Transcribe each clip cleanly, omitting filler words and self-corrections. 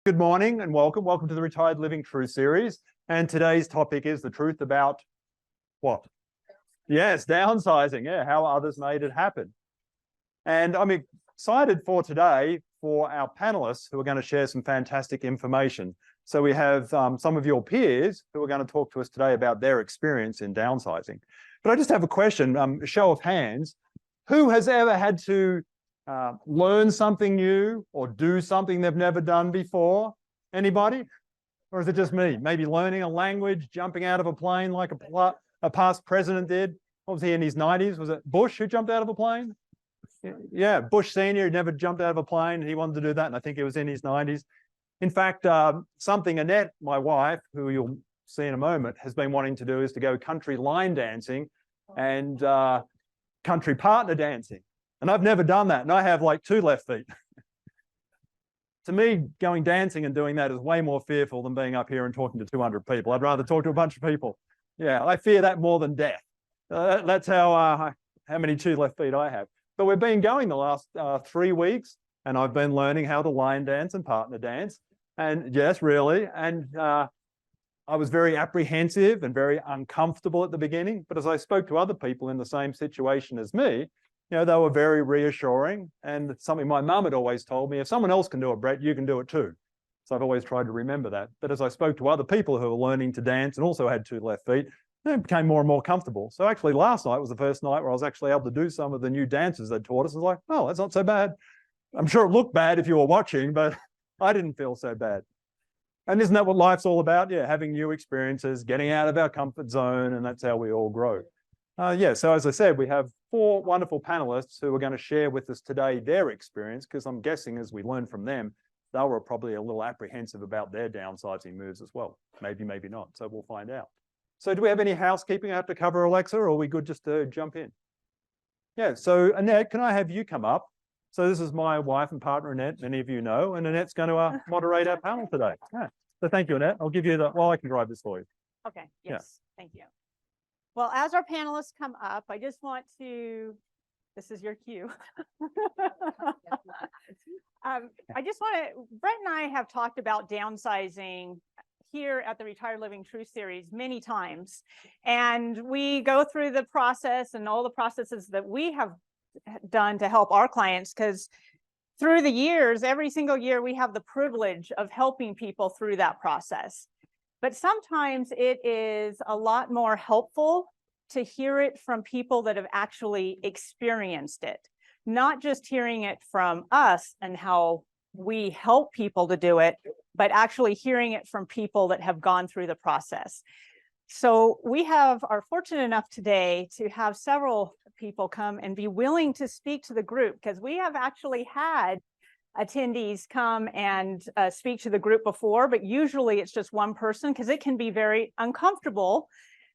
Good morning and welcome. Welcome to the Retired Living Truth series. And today's topic is the truth about what? Yes, downsizing. Yeah, how others made it happen. And I'm excited for today for our panelists who are going to share some fantastic information. So we have some of your peers who are going to talk to us today about their experience in downsizing. But I just have a question, a show of hands. Who has ever had to learn something new or do something they've never done before? Anybody? Or is it just me? Maybe learning a language, jumping out of a plane like a past president did. What was he in his 90s? Was it Bush who jumped out of a plane? Yeah, Bush Senior never jumped out of a plane. He wanted to do that, and I think he was in his 90s. In fact, something Annette, my wife, who you'll see in a moment, has been wanting to do is to go country line dancing and country partner dancing. And I've never done that, and I have like 2 left feet. To me, going dancing and doing that is way more fearful than being up here and talking to 200 people. I'd rather talk to a bunch of people. Yeah, I fear that more than death. That's how many 2 left feet I have. But we've been going the last 3 weeks, and I've been learning how to line dance and partner dance. And yes, really. And I was very apprehensive and very uncomfortable at the beginning. But as I spoke to other people in the same situation as me, you know, they were very reassuring, and it's something my mum had always told me: if someone else can do it, Brett, you can do it too. So I've always tried to remember that. But as I spoke to other people who were learning to dance and also had 2 left feet, they became more and more comfortable. So actually last night was the first night where I was actually able to do some of the new dances they'd taught us. I was like, oh, that's not so bad. I'm sure it looked bad if you were watching, but I didn't feel so bad. And isn't that what life's all about? Yeah, having new experiences, getting out of our comfort zone, and that's how we all grow. So as I said, we have 4 wonderful panelists who are going to share with us today their experience, because I'm guessing as we learn from them, they were probably a little apprehensive about their downsizing moves as well. Maybe, maybe not. So we'll find out. So do we have any housekeeping I have to cover, Alexa, or are we good just to jump in? Yeah, so Annette, can I have you come up? So this is my wife and partner, Annette, many of you know, and Annette's going to moderate our panel today. Yeah. So thank you, Annette. I'll give you I can drive this for you. Okay, yes, Thank you. Well, as our panelists come up, I just want to, this is your cue. I just want to, Brett and I have talked about downsizing here at the Retired Living Truth series many times. And we go through the process and all the processes that we have done to help our clients, because through the years, every single year, we have the privilege of helping people through that process. But sometimes it is a lot more helpful to hear it from people that have actually experienced it, not just hearing it from us and how we help people to do it, but actually hearing it from people that have gone through the process. So we are fortunate enough today to have several people come and be willing to speak to the group, because we have actually had attendees come and speak to the group before, but usually it's just one person, because it can be very uncomfortable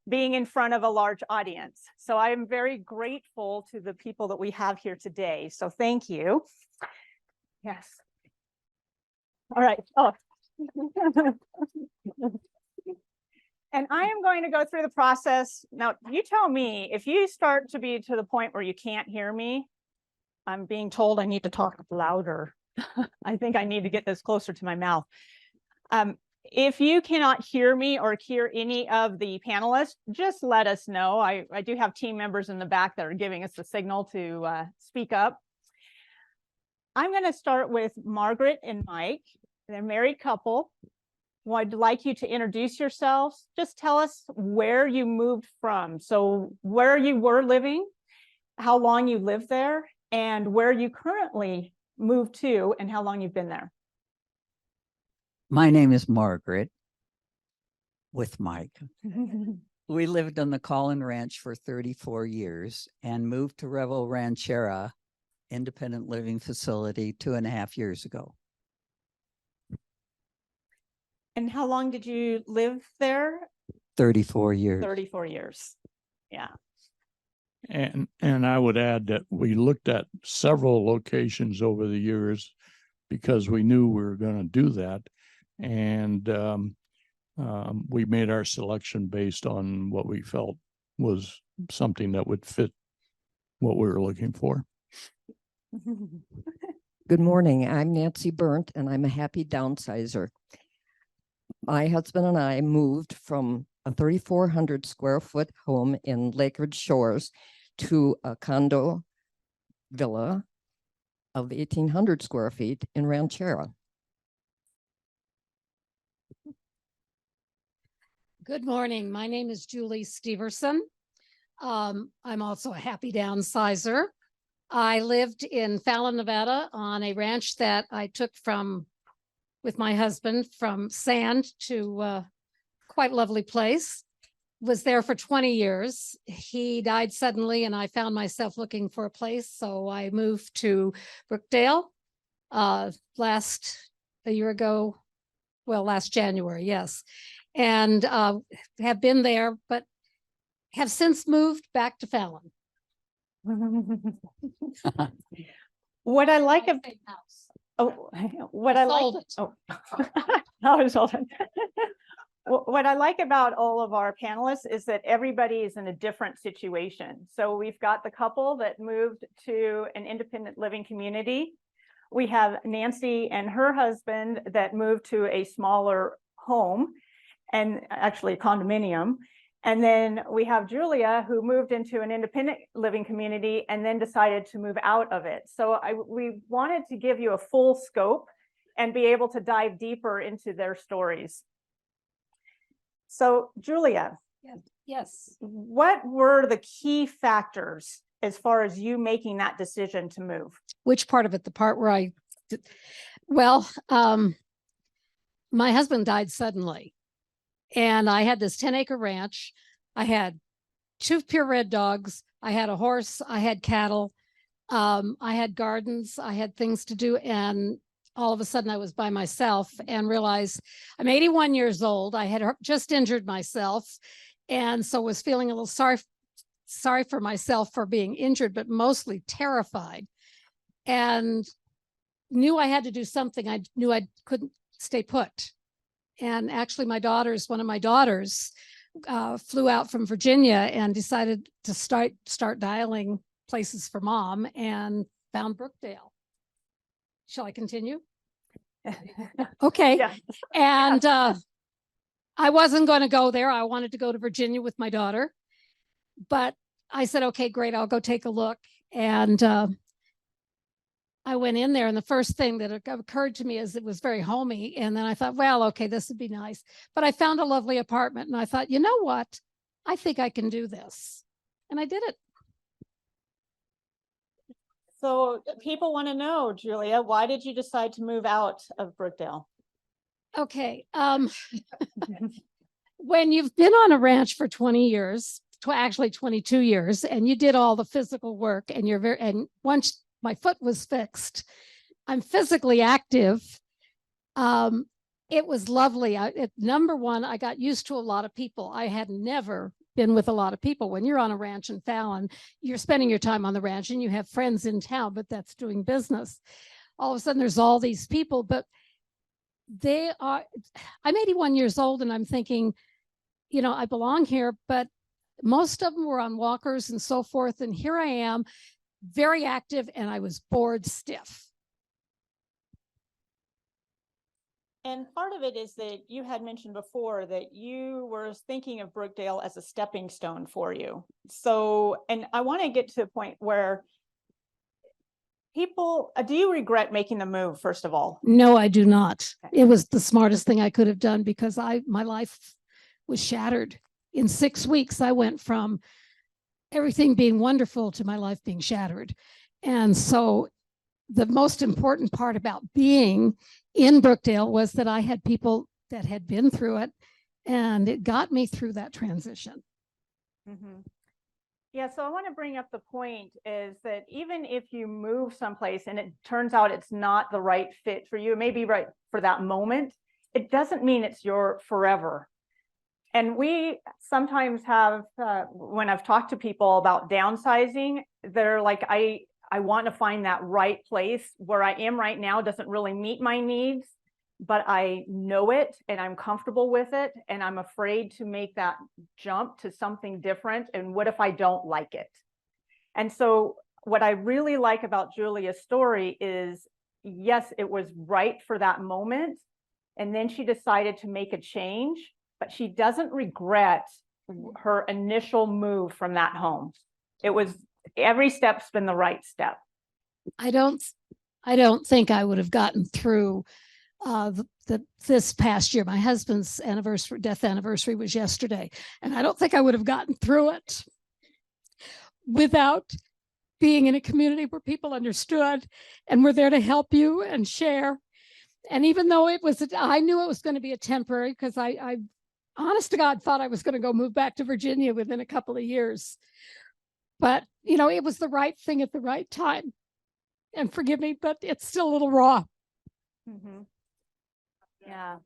being in front of a large audience. So I am very grateful to the people that we have here today. So thank you. Yes. All right. Oh. And I am going to go through the process. Now, you tell me if you start to be to the point where you can't hear me. I'm being told I need to talk louder. I think I need to get this closer to my mouth. If you cannot hear me or hear any of the panelists, just let us know. I do have team members in the back that are giving us the signal to speak up. I'm going to start with Margaret and Mike. They're a married couple. Well, I'd like you to introduce yourselves. Just tell us where you moved from. So where you were living, how long you lived there, and where you currently moved to, and how long you've been there. My name is Margaret, with Mike. We lived on the Collin Ranch for 34 years and moved to Revel Ranchera independent living facility 2.5 years ago. And how long did you live there? 34 years. 34 years. Yeah. And I would add that we looked at several locations over the years because we knew we were going to do that. And we made our selection based on what we felt was something that would fit what we were looking for. Good morning. I'm Nancy Burnt, and I'm a happy downsizer. My husband and I moved from a 3,400 square foot home in Lakewood Shores to a condo villa of 1,800 square feet in Ranchera. Good morning. My name is Julie Steverson. I'm also a happy downsizer. I lived in Fallon, Nevada on a ranch that I took with my husband from sand to quite a lovely place. Was there for 20 years. He died suddenly and I found myself looking for a place. So I moved to Brookdale last January, yes. And have been there, but have since moved back to Fallon. What I like of, Same house. oh, what I like, Sold it. oh, I was holding. What I like about all of our panelists is that everybody is in a different situation. So we've got the couple that moved to an independent living community. We have Nancy and her husband that moved to a smaller home and actually a condominium. And then we have Julia, who moved into an independent living community and then decided to move out of it. So we wanted to give you a full scope and be able to dive deeper into their stories. So Julia, Yes. what were the key factors as far as you making that decision to move? Which part of it? The part where my husband died suddenly. And I had this 10-acre ranch. I had 2 purebred dogs. I had a horse. I had cattle. I had gardens. I had things to do. And all of a sudden I was by myself and realized I'm 81 years old. I had just injured myself. And so was feeling a little sorry for myself for being injured, but mostly terrified. And knew I had to do something. I knew I couldn't stay put. And actually one of my daughters flew out from Virginia and decided to start dialing places for mom and found Brookdale. Shall I continue? Okay. Yeah. And I wasn't going to go there. I wanted to go to Virginia with my daughter, but I said, okay, great. I'll go take a look. And I went in there, and the first thing that occurred to me is it was very homey. And then I thought, well, okay, this would be nice. But I found a lovely apartment, and I thought, you know what? I think I can do this. And I did it. So people want to know, Julia, why did you decide to move out of Brookdale? Okay. When you've been on a ranch for 20 years, actually 22 years, and you did all the physical work, and and once my foot was fixed, I'm physically active. It was lovely. Number one, I got used to a lot of people. I had never been with a lot of people. When you're on a ranch in Fallon, you're spending your time on the ranch and you have friends in town, but that's doing business. All of a sudden there's all these people, but I'm 81 years old and I'm thinking, I belong here, but most of them were on walkers and so forth. And here I am, very active, and I was bored stiff. And part of it is that you had mentioned before that you were thinking of Brookdale as a stepping stone for you. So, and I want to get to a point where people, do you regret making the move, first of all? No, I do not. It was the smartest thing I could have done because my life was shattered. In 6 weeks, I went from everything being wonderful to my life being shattered. And so the most important part about being in Brookdale was that I had people that had been through it, and it got me through that transition. Mm-hmm. Yeah, so I want to bring up the point is that even if you move someplace and it turns out it's not the right fit for you, it may be right for that moment, it doesn't mean it's your forever. And we sometimes have, when I've talked to people about downsizing, they're like, I want to find that right place. Where I am right now doesn't really meet my needs, but I know it and I'm comfortable with it. And I'm afraid to make that jump to something different. And what if I don't like it? And so what I really like about Julia's story is yes, it was right for that moment. And then she decided to make a change, but she doesn't regret her initial move from that home. It was, every step's been the right step. I don't think I would have gotten through this past year. My husband's death anniversary was yesterday, and I don't think I would have gotten through it without being in a community where people understood and were there to help you and share. And even though I knew it was going to be a temporary, because I honest to God thought I was going to go move back to Virginia within a couple of years. But, it was the right thing at the right time. And forgive me, but it's still a little raw. Mm-hmm. Yeah.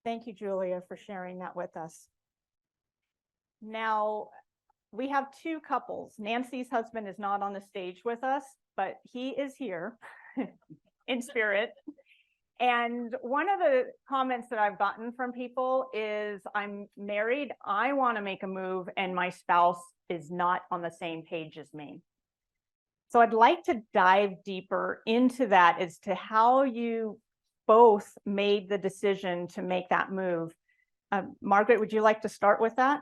Thank you, Julia, for sharing that with us. Now, we have two couples. Nancy's husband is not on the stage with us, but he is here in spirit. And one of the comments that I've gotten from people is, I'm married, I want to make a move, and my spouse is not on the same page as me. So I'd like to dive deeper into that as to how you both made the decision to make that move. Margaret, would you like to start with that?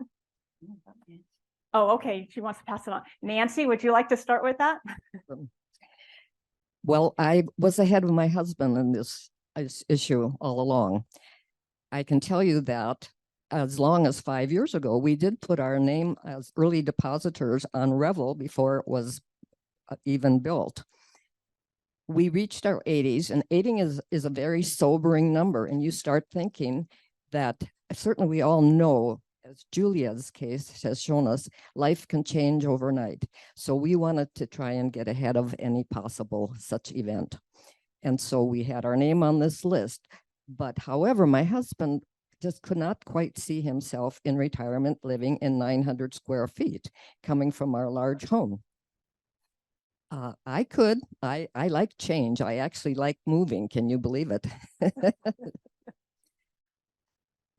Oh, okay. She wants to pass it on. Nancy, would you like to start with that? Well, I was ahead of my husband in this issue all along. I can tell you that as long as 5 years ago, we did put our name as early depositors on Revel before it was even built. We reached our 80s, and 80 is a very sobering number. And you start thinking that certainly we all know, as Julia's case has shown us, life can change overnight. So we wanted to try and get ahead of any possible such event. And so we had our name on this list. But however, my husband just could not quite see himself in retirement living in 900 square feet coming from our large home. I could. I like change. I actually like moving. Can you believe it?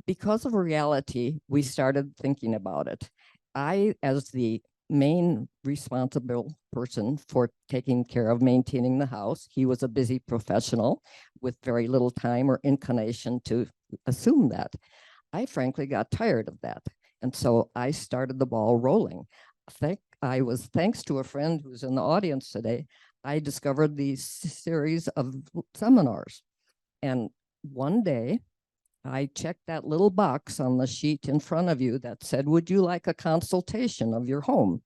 Because of reality, we started thinking about it. I, as the main responsible person for taking care of maintaining the house, he was a busy professional with very little time or inclination to assume that. I frankly got tired of that. And so I started the ball rolling. Thanks to a friend who's in the audience today, I discovered these series of seminars. And one day, I checked that little box on the sheet in front of you that said, would you like a consultation of your home?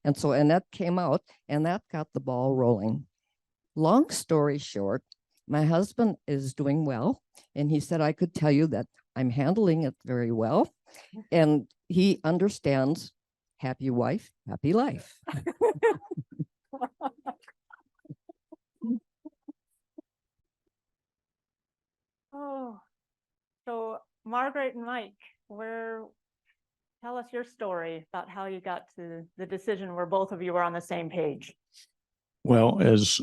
And that came out, and that got the ball rolling. Long story short, my husband is doing well, and he said I could tell you that I'm handling it very well, and he understands happy wife, happy life. Oh, so Margaret and Mike, tell us your story about how you got to the decision where both of you were on the same page. Well, as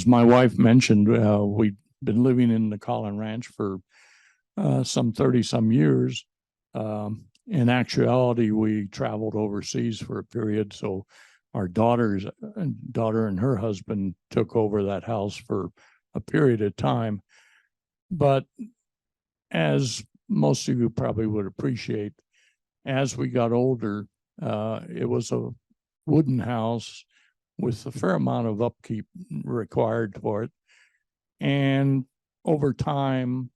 my wife mentioned, we've been living in the Collin Ranch for some 30 some years. In actuality, we traveled overseas for a period. So our daughter and her husband took over that house for a period of time. But as most of you probably would appreciate, as we got older, it was a wooden house with a fair amount of upkeep required for it. And over time,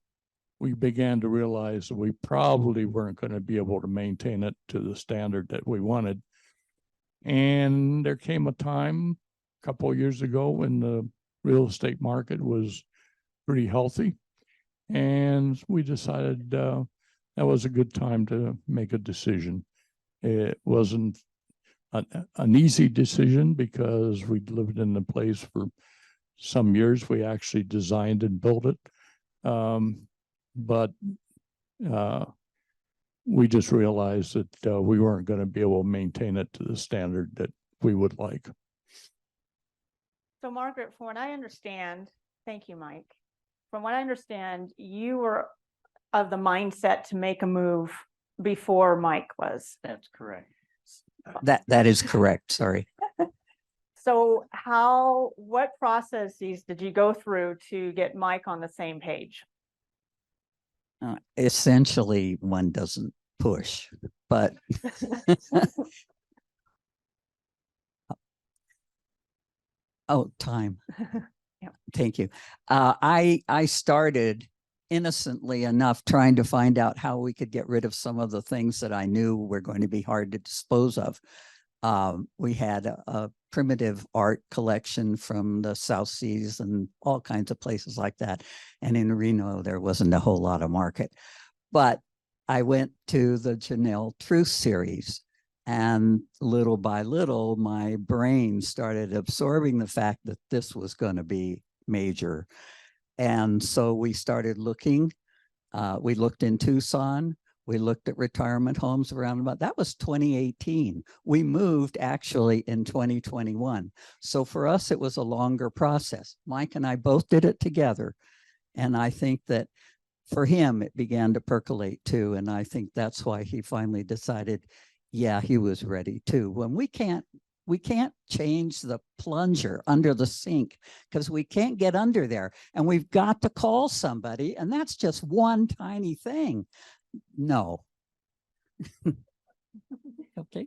we began to realize that we probably weren't going to be able to maintain it to the standard that we wanted. And there came a time a couple of years ago when the real estate market was pretty healthy. And we decided that was a good time to make a decision. It wasn't an easy decision because we'd lived in the place for some years. We actually designed and built it. But we just realized that we weren't going to be able to maintain it to the standard that we would like. So Margaret, from what I understand, thank you, Mike. From what I understand, you were of the mindset to make a move before Mike was. That's correct. That is correct. Sorry. So what processes did you go through to get Mike on the same page? Essentially, one doesn't push, but oh, time. Yeah. Thank you. I started innocently enough trying to find out how we could get rid of some of the things that I knew were going to be hard to dispose of. We had a primitive art collection from the South Seas and all kinds of places like that. And in Reno, there wasn't a whole lot of market. But I went to the Janelle Truth series, and little by little, my brain started absorbing the fact that this was going to be major. And so we started looking. We looked in Tucson. We looked at retirement homes around about, that was 2018. We moved actually in 2021. So for us, it was a longer process. Mike and I both did it together. And I think that for him, it began to percolate too. And I think that's why he finally decided, yeah, he was ready too. When we can't change the plunger under the sink because we can't get under there, and we've got to call somebody, and that's just one tiny thing. No. Okay.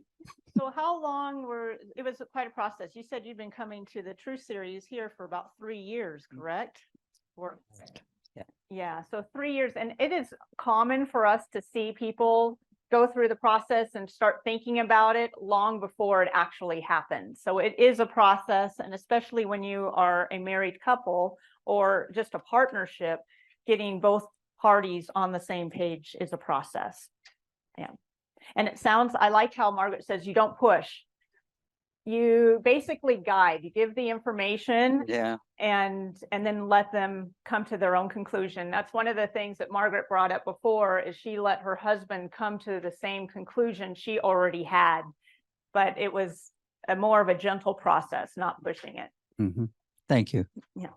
So how long it was quite a process. You said you've been coming to the True Series here for about 3 years, correct? Or, yeah, so 3 years. And it is common for us to see people go through the process and start thinking about it long before it actually happens. So it is a process, and especially when you are a married couple or just a partnership, getting both parties on the same page is a process. Yeah. And I like how Margaret says you don't push. You basically guide, you give the information, Yeah. and then let them come to their own conclusion. That's one of the things that Margaret brought up before, is she let her husband come to the same conclusion she already had, but it was more of a gentle process, not pushing it. Mm-hmm. Thank you. Yeah.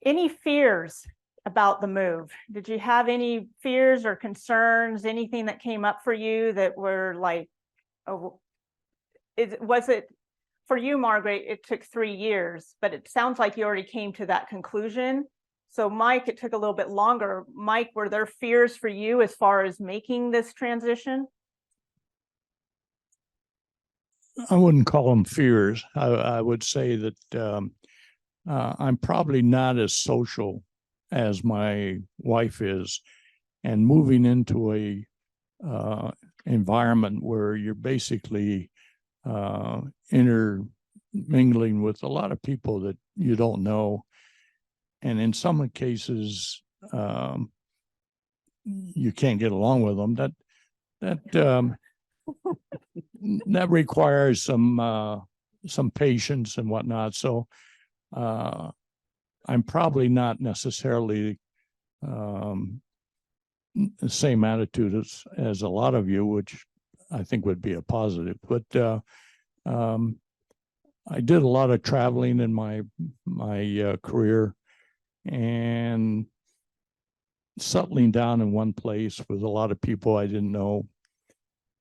Any fears about the move? Did you have any fears or concerns, anything that came up for you that were like, oh, was it for you, Margaret, it took 3 years, but it sounds like you already came to that conclusion. So Mike, it took a little bit longer. Mike, were there fears for you as far as making this transition? I wouldn't call them fears. I would say that I'm probably not as social as my wife is, and moving into a environment where you're basically intermingling with a lot of people that you don't know, and in some cases you can't get along with them. That requires some patience and whatnot. So I'm probably not necessarily the same attitude as a lot of you, which I think would be a positive. But I did a lot of traveling in my career, and settling down in one place with a lot of people I didn't know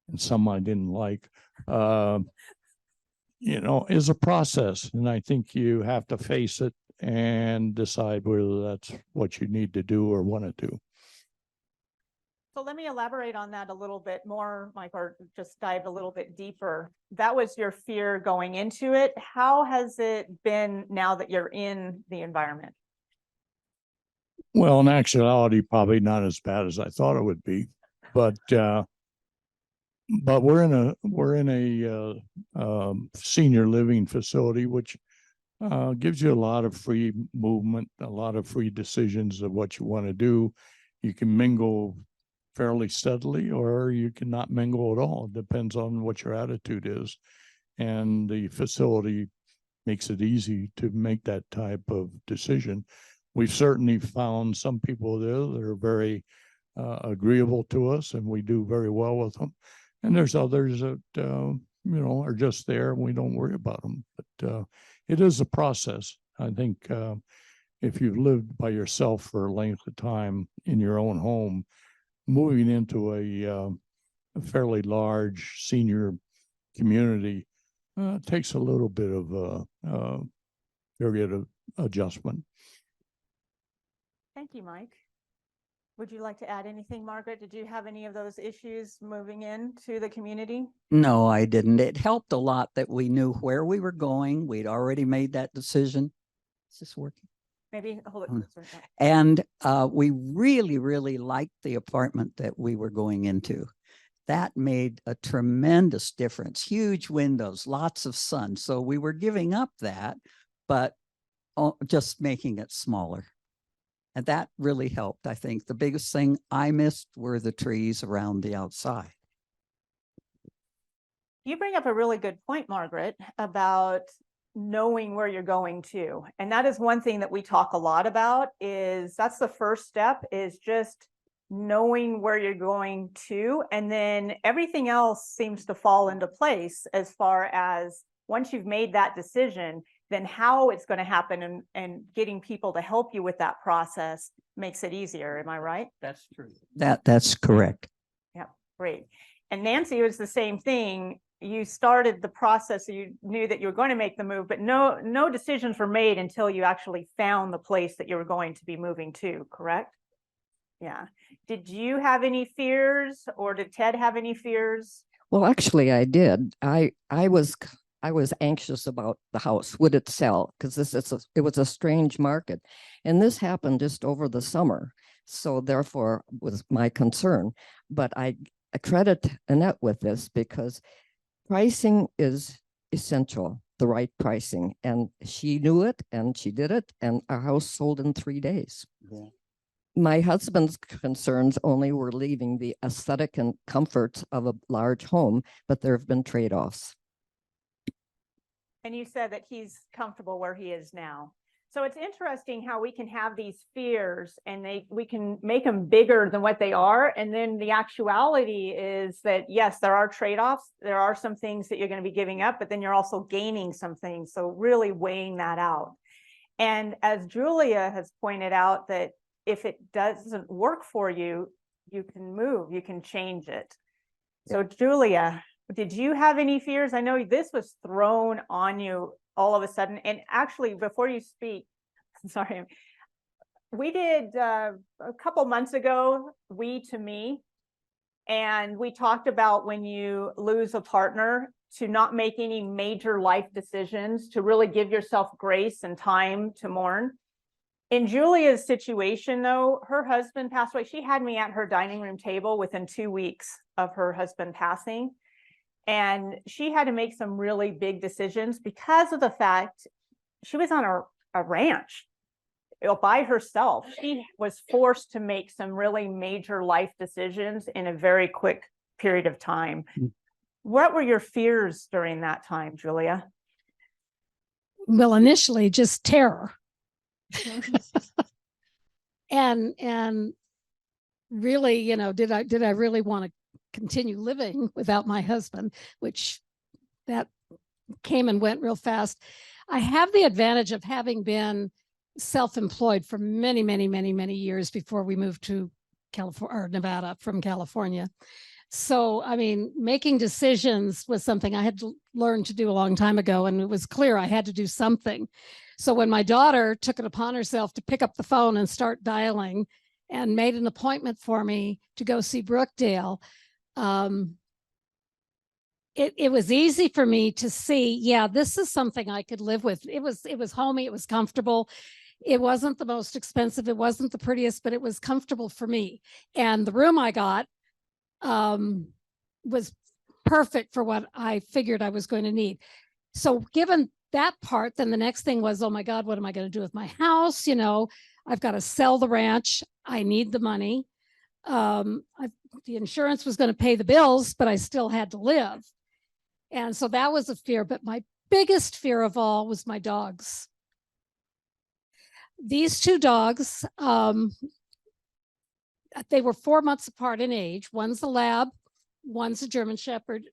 and some I didn't like, is a process. And I think you have to face it and decide whether that's what you need to do or want to do. So let me elaborate on that a little bit more, Mike, or just dive a little bit deeper. That was your fear going into it. How has it been now that you're in the environment? Well, in actuality, probably not as bad as I thought it would be, but we're in a senior living facility, which gives you a lot of free movement, a lot of free decisions of what you want to do. You can mingle fairly steadily, or you can not mingle at all. It depends on what your attitude is. And the facility makes it easy to make that type of decision. We've certainly found some people there that are very agreeable to us, and we do very well with them. And there's others that, are just there and we don't worry about them. But it is a process. I think if you've lived by yourself for a length of time in your own home, moving into a fairly large senior community, takes a little bit of period of adjustment. Thank you, Mike. Would you like to add anything, Margaret? Did you have any of those issues moving into the community? No, I didn't. It helped a lot that we knew where we were going. We'd already made that decision. Is this working? Maybe hold it. Mm. closer. And we really, really liked the apartment that we were going into. That made a tremendous difference. Huge windows, lots of sun. So we were giving up that, but just making it smaller. And that really helped. I think the biggest thing I missed were the trees around the outside. You bring up a really good point, Margaret, about knowing where you're going to. And that is one thing that we talk a lot about, is that's the first step, is just knowing where you're going to. And then everything else seems to fall into place as far as once you've made that decision, then how it's going to happen and getting people to help you with that process makes it easier. Am I right? That's true. That's correct. Yeah, great. And Nancy, it was the same thing. You started the process, so you knew that you were going to make the move, but no decisions were made until you actually found the place that you were going to be moving to, correct? Yeah. Did you have any fears, or did Ted have any fears? Well, actually, I did. I was anxious about the house. Would it sell? Because it was a strange market, and this happened just over the summer. So therefore, was my concern. But I credit Annette with this, because pricing is essential, the right pricing, and she knew it, and she did it, and our house sold in 3 days. Yeah. My husband's concerns only were leaving the aesthetic and comforts of a large home, but there have been trade-offs. And you said that he's comfortable where he is now. So it's interesting how we can have these fears and we can make them bigger than what they are. And then the actuality is that, yes, there are trade-offs. There are some things that you're going to be giving up, but then you're also gaining some things. So really weighing that out. And as Julia has pointed out, that if it doesn't work for you, you can move, you can change it. So Julia, did you have any fears? I know this was thrown on you all of a sudden. And actually, before you speak, sorry, we did a couple months ago, We to Me, and we talked about when you lose a partner, to not make any major life decisions, to really give yourself grace and time to mourn. In Julia's situation, though, her husband passed away. She had me at her dining room table within 2 weeks of her husband passing. And she had to make some really big decisions because of the fact she was on a ranch by herself. She was forced to make some really major life decisions in a very quick period of time. What were your fears during that time, Julia? Well, initially just terror. and really, you know, did I really want to continue living without my husband, which that came and went real fast. I have the advantage of having been self-employed for many, many, many, many years before we moved to California or Nevada from California. So, I mean, making decisions was something I had to learn to do a long time ago, and it was clear I had to do something. So when my daughter took it upon herself to pick up the phone and start dialing and made an appointment for me to go see Brookdale, it was easy for me to see, yeah, this is something I could live with. It was homey, it was comfortable. It wasn't the most expensive, it wasn't the prettiest, but it was comfortable for me. And the room I got was perfect for what I figured I was going to need. So given that part, then the next thing was, oh my God, what am I going to do with my house? You know, I've got to sell the ranch. I need the money. The insurance was going to pay the bills, but I still had to live. And so that was a fear. But my biggest fear of all was my dogs. These two dogs, they were 4 months apart in age. One's a lab, one's a German Shepherd,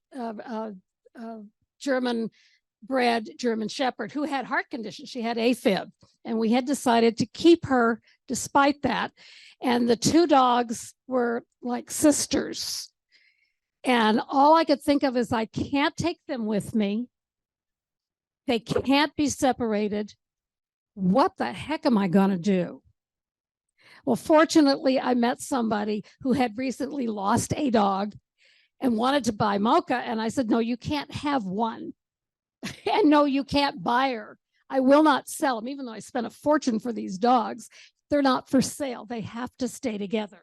German-bred German Shepherd who had heart conditions. She had AFib, and we had decided to keep her despite that. And the two dogs were like sisters. And all I could think of is I can't take them with me. They can't be separated. What the heck am I going to do? Well, fortunately, I met somebody who had recently lost a dog and wanted to buy Mocha. And I said, no, you can't have one. And no, you can't buy her. I will not sell them, even though I spent a fortune for these dogs. They're not for sale. They have to stay together.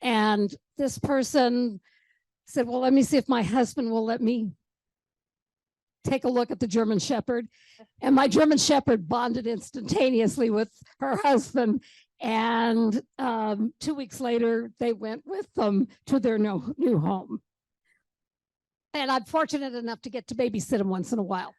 And this person said, well, let me see if my husband will let me take a look at the German Shepherd. And my German Shepherd bonded instantaneously with her husband. And 2 weeks later, they went with them to their new home. And I'm fortunate enough to get to babysit them once in a while.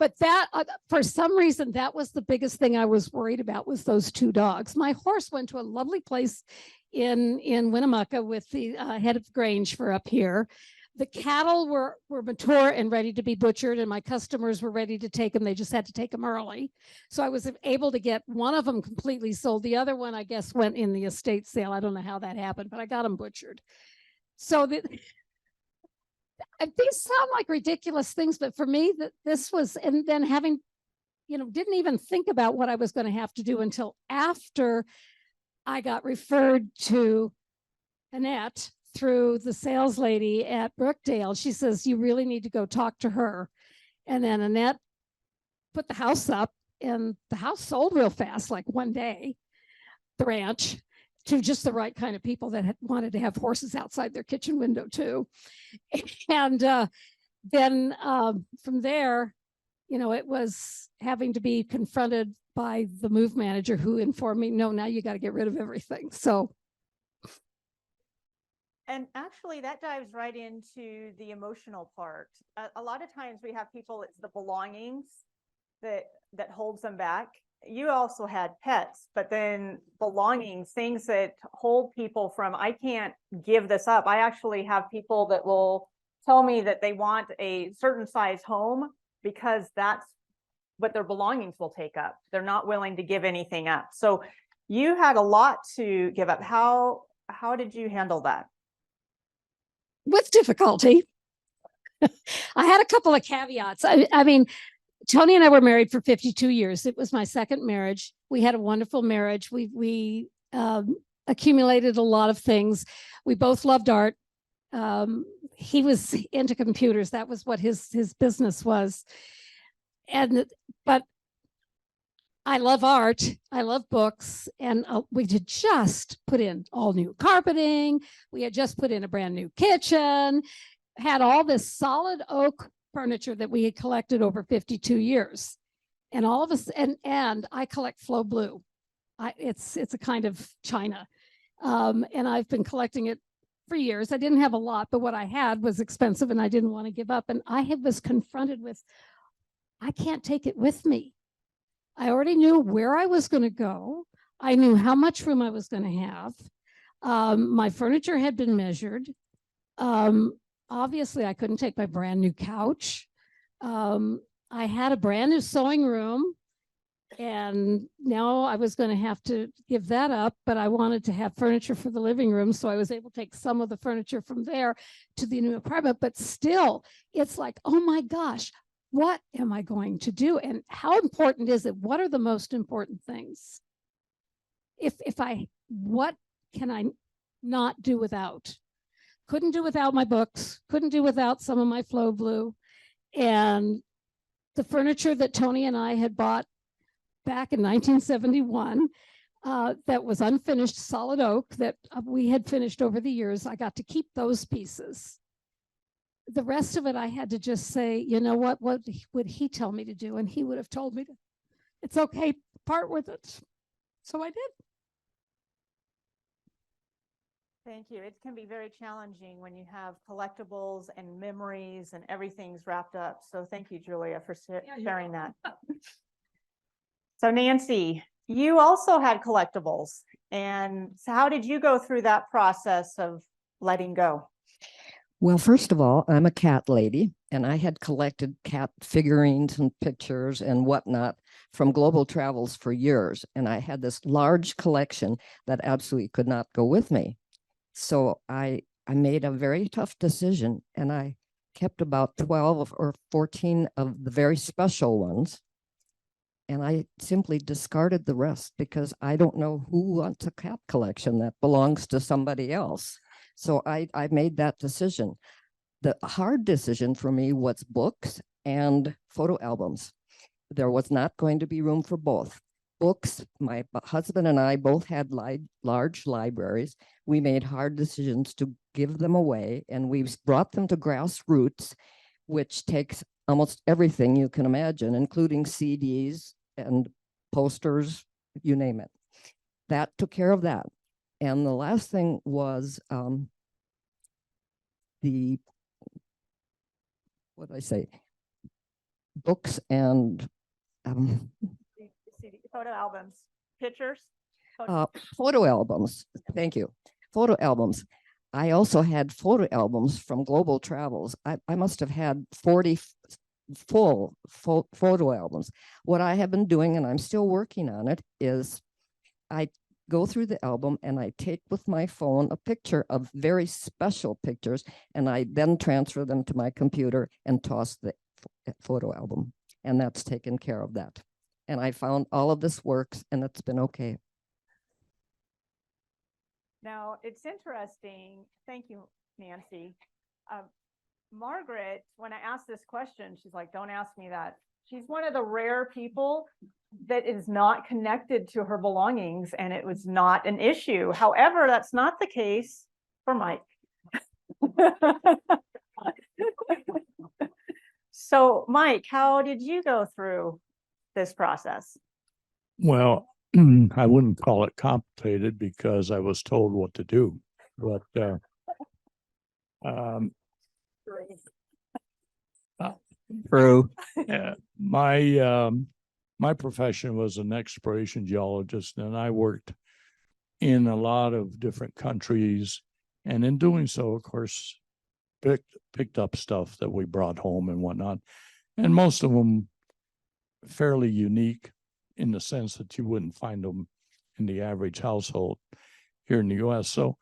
But that, for some reason, that was the biggest thing I was worried about, was those two dogs. My horse went to a lovely place in Winnemucca with the head of Grange for up here. The cattle were mature and ready to be butchered, and my customers were ready to take them. They just had to take them early. So I was able to get one of them completely sold. The other one, I guess, went in the estate sale. I don't know how that happened, but I got them butchered. So these sound like ridiculous things, but for me, this was, and then having, didn't even think about what I was going to have to do until after I got referred to Annette through the sales lady at Brookdale. She says, you really need to go talk to her. And then Annette put the house up, and the house sold real fast, like one day, the ranch, to just the right kind of people that wanted to have horses outside their kitchen window too. And then from there, it was having to be confronted by the move manager, who informed me, no, now you got to get rid of everything. So. And actually that dives right into the emotional part. A lot of times we have people, it's the belongings that holds them back. You also had pets, but then belongings, things that hold people from, I can't give this up. I actually have people that will tell me that they want a certain size home because that's what their belongings will take up. They're not willing to give anything up. So you had a lot to give up. How did you handle that? With difficulty. I had a couple of caveats. I mean, Tony and I were married for 52 years. It was my second marriage. We had a wonderful marriage. We accumulated a lot of things. We both loved art. He was into computers. That was what his business was. But I love art. I love books. And we had just put in all new carpeting. We had just put in a brand new kitchen, had all this solid oak furniture that we had collected over 52 years. And all of us, and I collect Flow Blue. It's a kind of china. And I've been collecting it for years. I didn't have a lot, but what I had was expensive and I didn't want to give up. And I was confronted with, I can't take it with me. I already knew where I was going to go. I knew how much room I was going to have. My furniture had been measured. Obviously, I couldn't take my brand new couch. I had a brand new sewing room, and now I was going to have to give that up, but I wanted to have furniture for the living room, so I was able to take some of the furniture from there to the new apartment. But still, it's like, oh my gosh, what am I going to do? And how important is it? What are the most important things? What can I not do without? Couldn't do without my books, couldn't do without some of my Flow Blue. And the furniture that Tony and I had bought back in 1971, that was unfinished solid oak that we had finished over the years, I got to keep those pieces. The rest of it, I had to just say, you know what would he tell me to do? And he would have told me, it's okay, part with it. So I did. Thank you. It can be very challenging when you have collectibles and memories and everything's wrapped up. So thank you, Julia, for sharing that. So Nancy, you also had collectibles. And so how did you go through that process of letting go? Well, first of all, I'm a cat lady, and I had collected cat figurines and pictures and whatnot from global travels for years. And I had this large collection that absolutely could not go with me. So I I made a very tough decision, and I kept about 12 or 14 of the very special ones. And I simply discarded the rest because I don't know who wants a cat collection that belongs to somebody else. So I made that decision. The hard decision for me was books and photo albums. There was not going to be room for both. Books, my husband and I both had large libraries. We made hard decisions to give them away, and we've brought them to Grassroots, which takes almost everything you can imagine, including CDs and posters, you name it. That took care of that. And the last thing was what did I say? Books and Photo albums, pictures. photo albums. Thank you. Photo albums. I also had photo albums from global travels. I must have had 40 full photo albums. What I have been doing, and I'm still working on it, is I go through the album and I take with my phone a picture of very special pictures, and I then transfer them to my computer and toss the photo album. And that's taken care of that. And I found all of this works, and it's been okay. Now, it's interesting. Thank you, Nancy. Margaret, when I asked this question, she's like, don't ask me that. She's one of the rare people that is not connected to her belongings, and it was not an issue. However, that's not the case for Mike. So, Mike, how did you go through this process? Well, I wouldn't call it complicated because I was told what to do, but True. my profession was an exploration geologist, and I worked in a lot of different countries, and in doing so, of course, picked up stuff that we brought home and whatnot, and most of them fairly unique in the sense that you wouldn't find them in the average household here in the US. So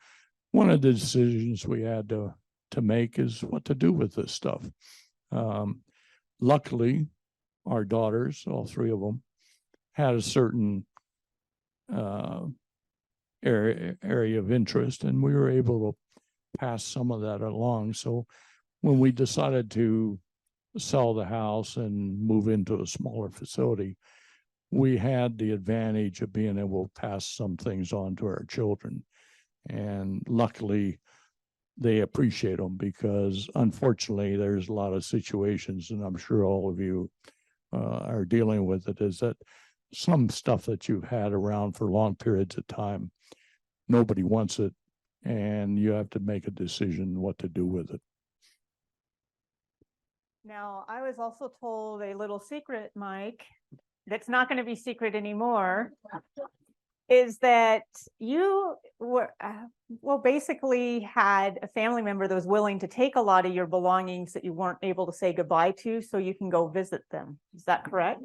one of the decisions we had to make is what to do with this stuff. Luckily, our daughters, all three of them, had a certain area of interest, and we were able to pass some of that along. So when we decided to sell the house and move into a smaller facility, we had the advantage of being able to pass some things on to our children. And luckily, they appreciate them, because unfortunately, there's a lot of situations, and I'm sure all of you are dealing with it, is that some stuff that you've had around for long periods of time, nobody wants it, and you have to make a decision what to do with it. Now, I was also told a little secret, Mike, that's not going to be secret anymore, is that you were, basically had a family member that was willing to take a lot of your belongings that you weren't able to say goodbye to, so you can go visit them. Is that correct?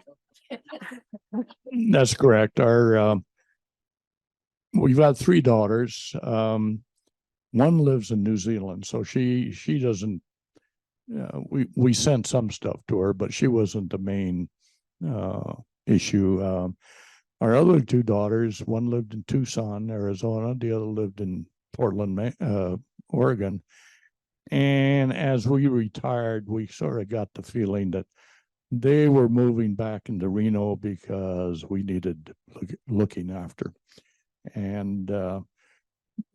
That's correct. We've got three daughters. One lives in New Zealand, so she doesn't. We sent some stuff to her, but she wasn't the main issue. Our other two daughters, one lived in Tucson, Arizona. The other lived in Portland, Oregon. And as we retired, we sort of got the feeling that they were moving back into Reno because we needed looking after. And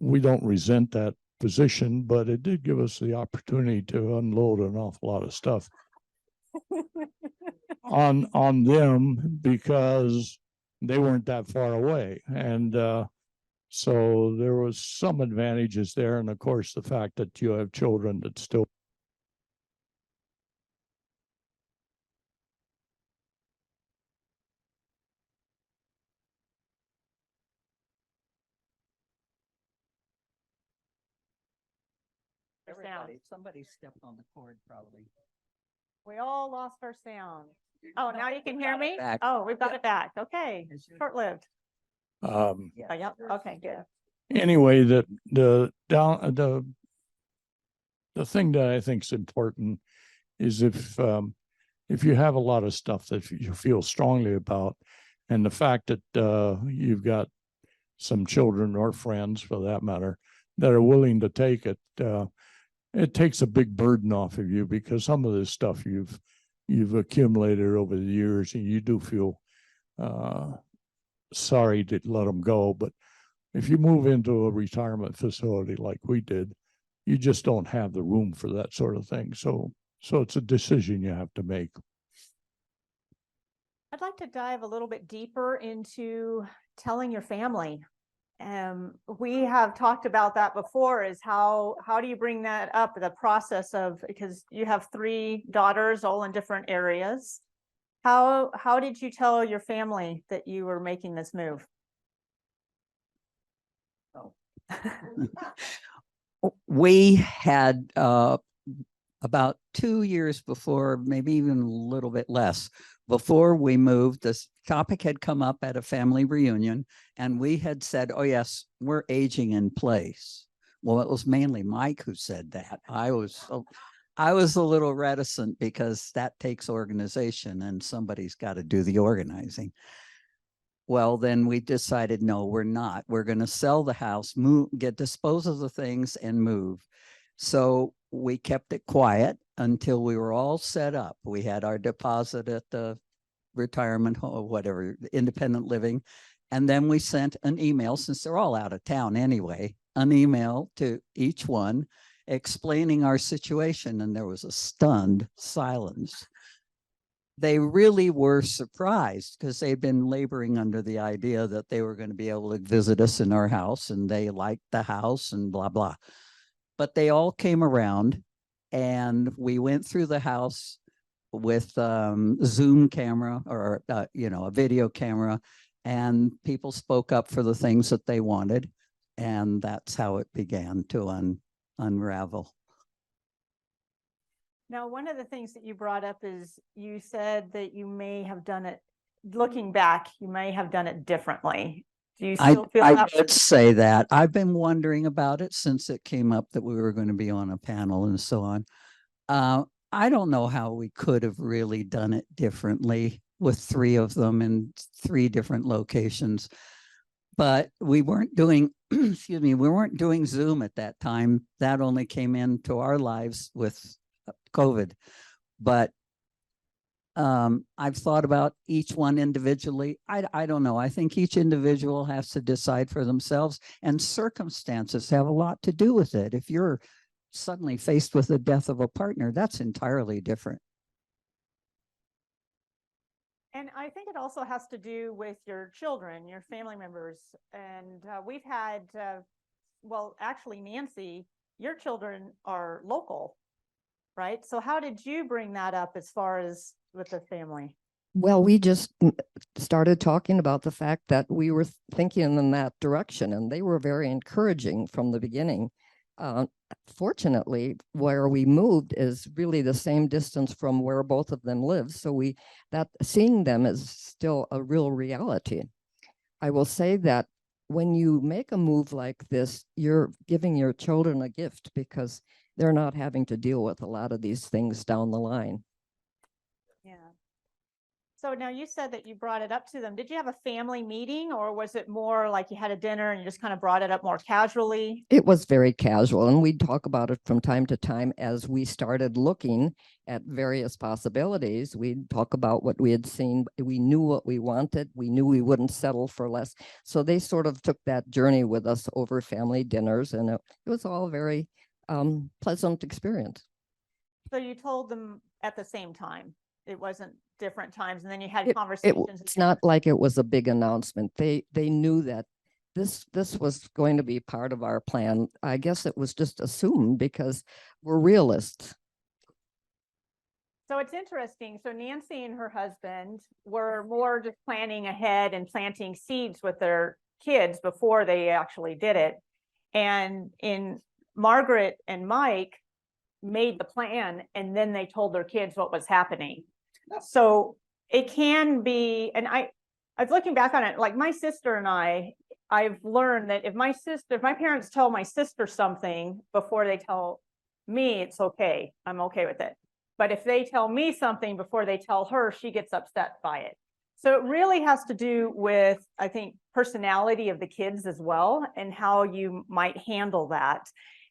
we don't resent that position, but it did give us the opportunity to unload an awful lot of stuff on them, because they weren't that far away. And so there was some advantages there. And of course, the fact that you have children that still Somebody stepped on the cord, probably. We all lost our sound. Oh, now you can hear me? Back. Oh, we've got it back. Okay, short-lived. Yeah. Yep, okay, good. anyway, the the thing that I think is important is if you have a lot of stuff that you feel strongly about, and the fact that you've got some children or friends, for that matter, that are willing to take it, it takes a big burden off of you, because some of this stuff you've accumulated over the years, and you do feel sorry to let them go. But if you move into a retirement facility like we did, you just don't have the room for that sort of thing. So it's a decision you have to make. I'd like to dive a little bit deeper into telling your family. We have talked about that before, is how do you bring that up, the process of, because you have 3 daughters all in different areas. How did you tell your family that you were making this move? We had about 2 years before, maybe even a little bit less, before we moved, this topic had come up at a family reunion, and we had said, oh yes, we're aging in place. Well, it was mainly Mike who said that. I was a little reticent, because that takes organization and somebody's got to do the organizing. Well, then we decided, no, we're not. We're going to sell the house, dispose of the things and move. So we kept it quiet until we were all set up. We had our deposit at the retirement home, or whatever, independent living. And then we sent an email, since they're all out of town anyway, an email to each one explaining our situation. And there was a stunned silence. They really were surprised, because they'd been laboring under the idea that they were going to be able to visit us in our house, and they liked the house and blah, blah. But they all came around, and we went through the house with Zoom camera, or, a video camera, and people spoke up for the things that they wanted. And that's how it began to unravel. Now, one of the things that you brought up is, you said that you may have done it, looking back, you may have done it differently. Do you still feel I that? would say that. I've been wondering about it since it came up that we were going to be on a panel and so on. I don't know how we could have really done it differently with 3 of them in 3 different locations. But we weren't doing, excuse me, we weren't doing Zoom at that time. That only came into our lives with COVID. But I've thought about each one individually. I don't know. I think each individual has to decide for themselves, and circumstances have a lot to do with it. If you're suddenly faced with the death of a partner, that's entirely different. And I think it also has to do with your children, your family members. And we've had, well, actually, Nancy, your children are local, right? So how did you bring that up as far as with the family? Well, we just started talking about the fact that we were thinking in that direction, and they were very encouraging from the beginning. Fortunately, where we moved is really the same distance from where both of them live. So that seeing them is still a real reality. I will say that when you make a move like this, you're giving your children a gift, because they're not having to deal with a lot of these things down the line. Yeah. So now you said that you brought it up to them. Did you have a family meeting, or was it more like you had a dinner and you just kind of brought it up more casually? It was very casual, and we'd talk about it from time to time as we started looking at various possibilities. We'd talk about what we had seen. We knew what we wanted. We knew we wouldn't settle for less. So they sort of took that journey with us over family dinners, and it was all very pleasant experience. So you told them at the same time. It wasn't different times, and then you had conversations. It's not like it was a big announcement. They knew that this was going to be part of our plan. I guess it was just assumed, because we're realists. So it's interesting. So Nancy and her husband were more just planning ahead and planting seeds with their kids before they actually did it. And Margaret and Mike made the plan, and then they told their kids what was happening. So it can be, and I was looking back on it, like my sister and I've learned that if my parents tell my sister something before they tell me, it's okay. I'm okay with it. But if they tell me something before they tell her, she gets upset by it. So it really has to do with, I think, personality of the kids as well, and how you might handle that.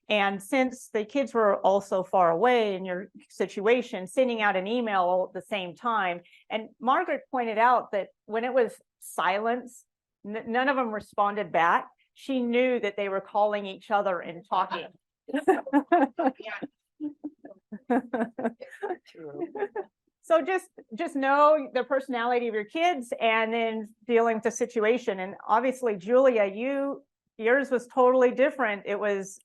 And since the kids were all so far away in your situation, sending out an email all at the same time. And Margaret pointed out that when it was silence, none of them responded back. She knew that they were calling each other and talking. So just know the personality of your kids, and then dealing with the situation. And obviously, Julia, yours was totally different. It was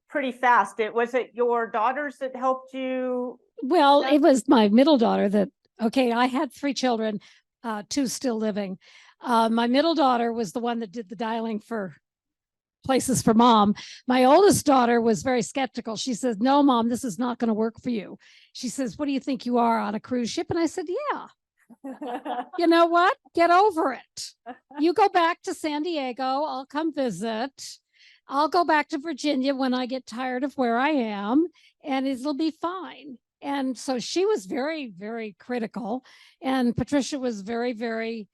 pretty fast. Was it your daughters that helped you? Well, it was my middle daughter that, okay, I had 3 children, 2 still living. My middle daughter was the one that did the dialing for places for mom. My oldest daughter was very skeptical. She says, no, mom, this is not going to work for you. She says, what do you think you are, on a cruise ship? And I said, yeah. You know what? Get over it. You go back to San Diego. I'll come visit. I'll go back to Virginia when I get tired of where I am, and it'll be fine. And so she was very, very critical. And Patricia was very, very,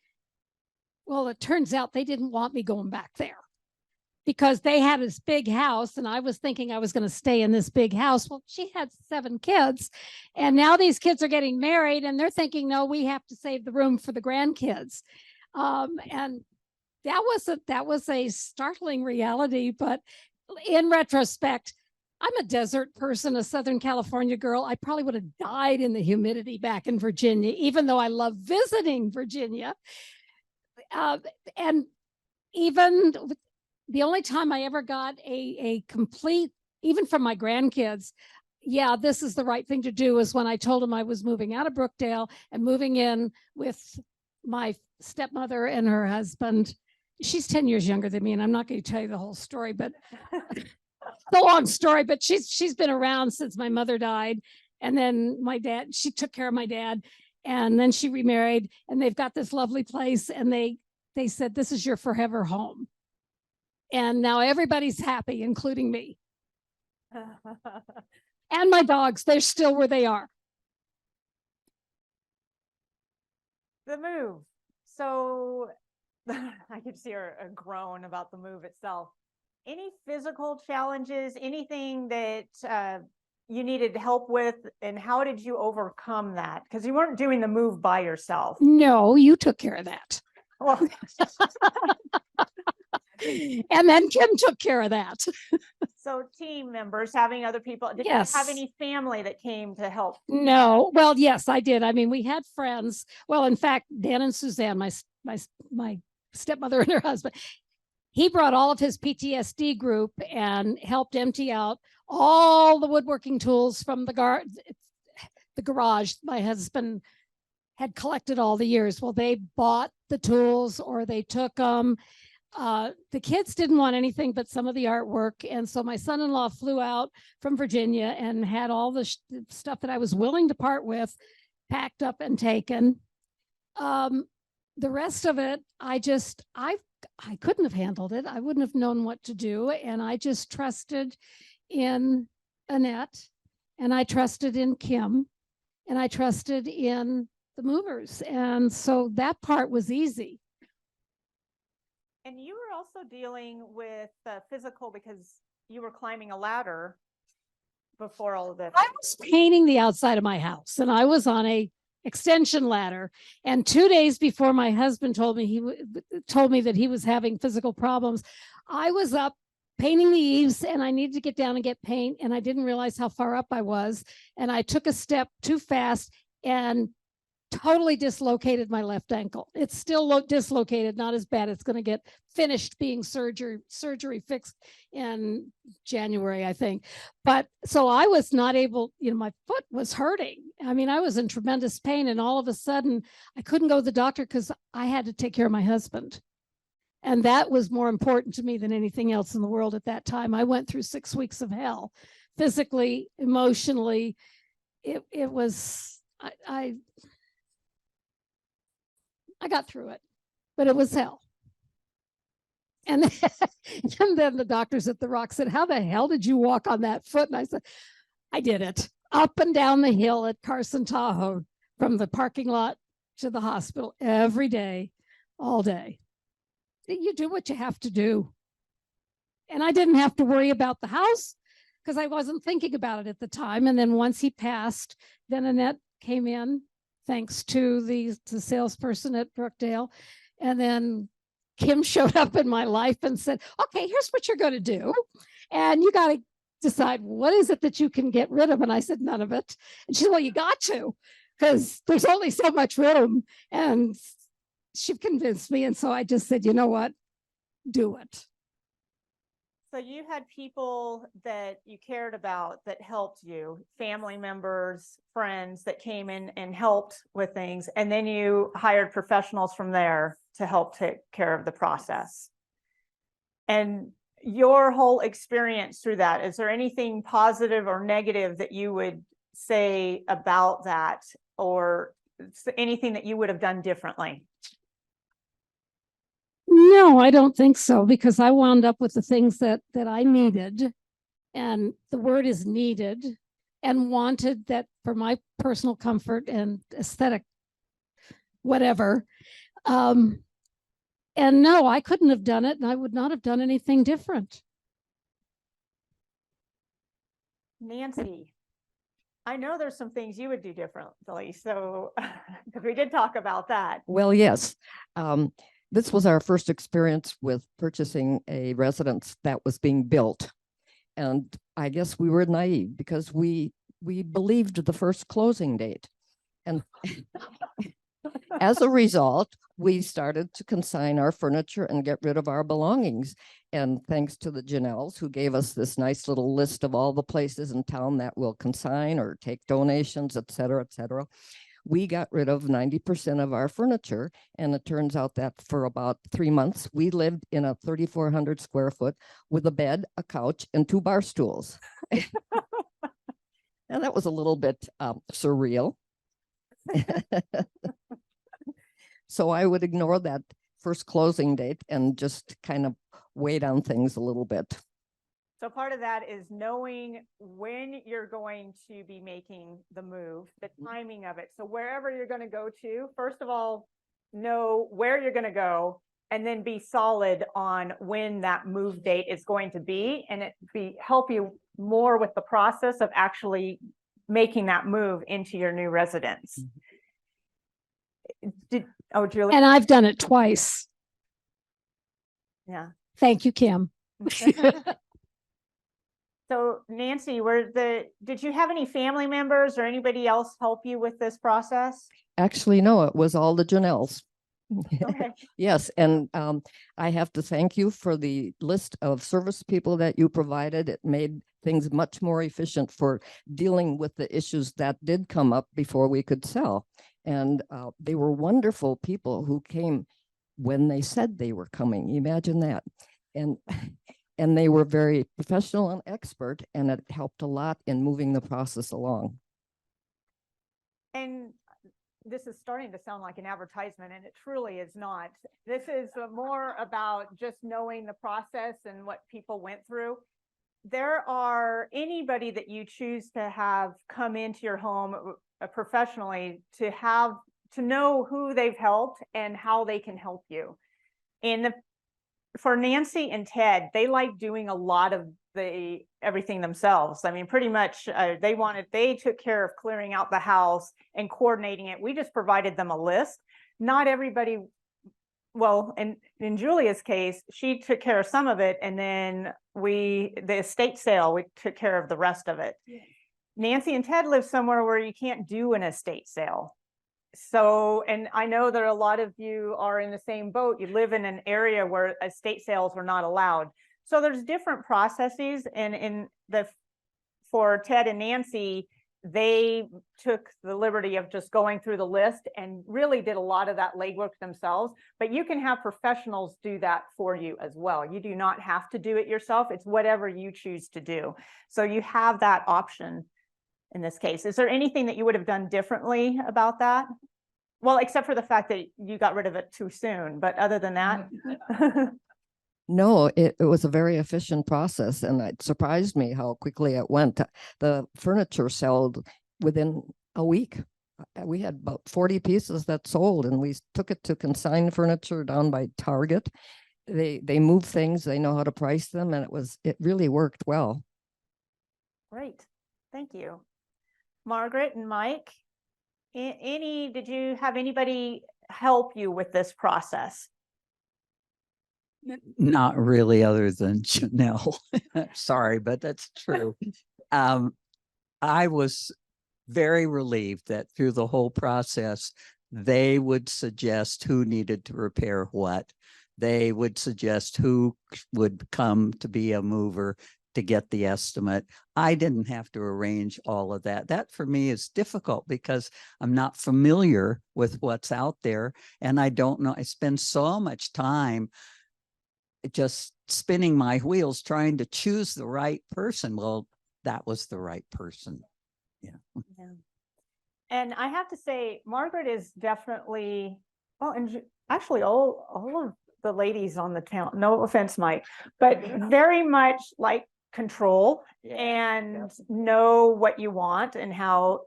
well, it turns out they didn't want me going back there, because they had this big house, and I was thinking I was going to stay in this big house. Well, she had 7 kids, and now these kids are getting married, and they're thinking, no, we have to save the room for the grandkids. And that was a startling reality. But in retrospect, I'm a desert person, a Southern California girl. I probably would have died in the humidity back in Virginia, even though I love visiting Virginia. And even the only time I ever got a complete, even from my grandkids, yeah, this is the right thing to do, is when I told them I was moving out of Brookdale and moving in with my stepmother and her husband. She's 10 years younger than me, and I'm not going to tell you the whole story, but it's a long story. But she's been around since my mother died. And then my dad, she took care of my dad, and then she remarried, and they've got this lovely place. And they said, this is your forever home. And now everybody's happy, including me. And my dogs, they're still where they are. The move. So I could see a groan about the move itself. Any physical challenges, anything that you needed help with, and how did you overcome that? Because you weren't doing the move by yourself. No, you took care of that. Well, And then Kim took care of that. so team members, having other people, did Yes. you have any family that came to help? No, well, yes, I did. I mean, we had friends. Well, in fact, Dan and Suzanne, my stepmother and her husband, he brought all of his PTSD group and helped empty out all the woodworking tools from the garage my husband had collected all the years. Well, they bought the tools, or they took them. The kids didn't want anything but some of the artwork. And so my son-in-law flew out from Virginia and had all the stuff that I was willing to part with packed up and taken. The rest of it, I couldn't have handled it. I wouldn't have known what to do. And I just trusted in Annette, and I trusted in Kim, and I trusted in the movers. And so that part was easy. And you were also dealing with physical, because you were climbing a ladder before all of this. I was painting the outside of my house, and I was on a extension ladder. And 2 days before my husband told me that he was having physical problems, I was up painting the eaves, and I needed to get down and get paint, and I didn't realize how far up I was. And I took a step too fast and totally dislocated my left ankle. It's still dislocated, not as bad. It's going to get finished being surgery fixed in January, I think. But so I was not able, my foot was hurting. I mean, I was in tremendous pain, and all of a sudden I couldn't go to the doctor because I had to take care of my husband. And that was more important to me than anything else in the world at that time. I went through 6 weeks of hell, physically, emotionally. It was, I got through it, but it was hell. And then the doctors at the Rock said, how the hell did you walk on that foot? And I said, I did it up and down the hill at Carson Tahoe from the parking lot to the hospital every day, all day. You do what you have to do. And I didn't have to worry about the house because I wasn't thinking about it at the time. And then once he passed, then Annette came in, thanks to the salesperson at Brookdale. And then Kim showed up in my life and said, okay, here's what you're going to do. And you got to decide what is it that you can get rid of. And I said, none of it. And she said, well, you got to, because there's only so much room. And she convinced me. And so I just said, you know what? Do it. So you had people that you cared about that helped you, family members, friends that came in and helped with things. And then you hired professionals from there to help take care of the process. And your whole experience through that, is there anything positive or negative that you would say about that, or anything that you would have done differently? No, I don't think so, because I wound up with the things that I needed, and the word is needed, and wanted that for my personal comfort and aesthetic, whatever. And no, I couldn't have done it, and I would not have done anything different. Nancy, I know there's some things you would do differently. So, because we did talk about that. Well, yes. This was our first experience with purchasing a residence that was being built. And I guess we were naive because we believed the first closing date. And as a result, we started to consign our furniture and get rid of our belongings. And thanks to the Janelles, who gave us this nice little list of all the places in town that will consign or take donations, et cetera, we got rid of 90% of our furniture. And it turns out that for about 3 months, we lived in a 3,400 square foot with a bed, a couch, and 2 bar stools. And that was a little bit surreal. So I would ignore that first closing date and just kind of wait on things a little bit. So part of that is knowing when you're going to be making the move, the timing of it. So wherever you're going to go to, first of all, know where you're going to go, and then be solid on when that move date is going to be, and help you more with the process of actually making that move into your new residence. Julie? And I've done it twice. Yeah. Thank you, Kim. So Nancy, did you have any family members or anybody else help you with this process? Actually, no, it was all the Janelles. Okay. Yes, and I have to thank you for the list of service people that you provided. It made things much more efficient for dealing with the issues that did come up before we could sell. And they were wonderful people who came when they said they were coming. Imagine that. And they were very professional and expert, and it helped a lot in moving the process along. And this is starting to sound like an advertisement, and it truly is not. This is more about just knowing the process and what people went through. There are anybody that you choose to have come into your home professionally to know who they've helped and how they can help you. And for Nancy and Ted, they like doing a lot of everything themselves. I mean, pretty much they took care of clearing out the house and coordinating it. We just provided them a list. Not everybody, well, in Julia's case, she took care of some of it, and then the estate sale, we took care of the rest of it. Yeah. Nancy and Ted live somewhere where you can't do an estate sale. So, and I know that a lot of you are in the same boat. You live in an area where estate sales are not allowed. So there's different processes, and for Ted and Nancy, they took the liberty of just going through the list and really did a lot of that legwork themselves. But you can have professionals do that for you as well. You do not have to do it yourself. It's whatever you choose to do. So you have that option in this case. Is there anything that you would have done differently about that? Well, except for the fact that you got rid of it too soon, but other than that. No, it was a very efficient process, and it surprised me how quickly it went. The furniture sold within a week. We had about 40 pieces that sold, and we took it to consign furniture down by Target. They move things, they know how to price them, and it really worked well. Great, thank you. Margaret and Mike, did you have anybody help you with this process? Not really, other than Janelle. Sorry, but that's true. I was very relieved that through the whole process, they would suggest who needed to repair what. They would suggest who would come to be a mover to get the estimate. I didn't have to arrange all of that. That for me is difficult because I'm not familiar with what's out there, and I don't know. I spend so much time just spinning my wheels trying to choose the right person. Well, that was the right person. Yeah. And I have to say, Margaret is definitely, well, and actually all of the ladies on the town, no offense, Mike, but very much like control and know what you want and how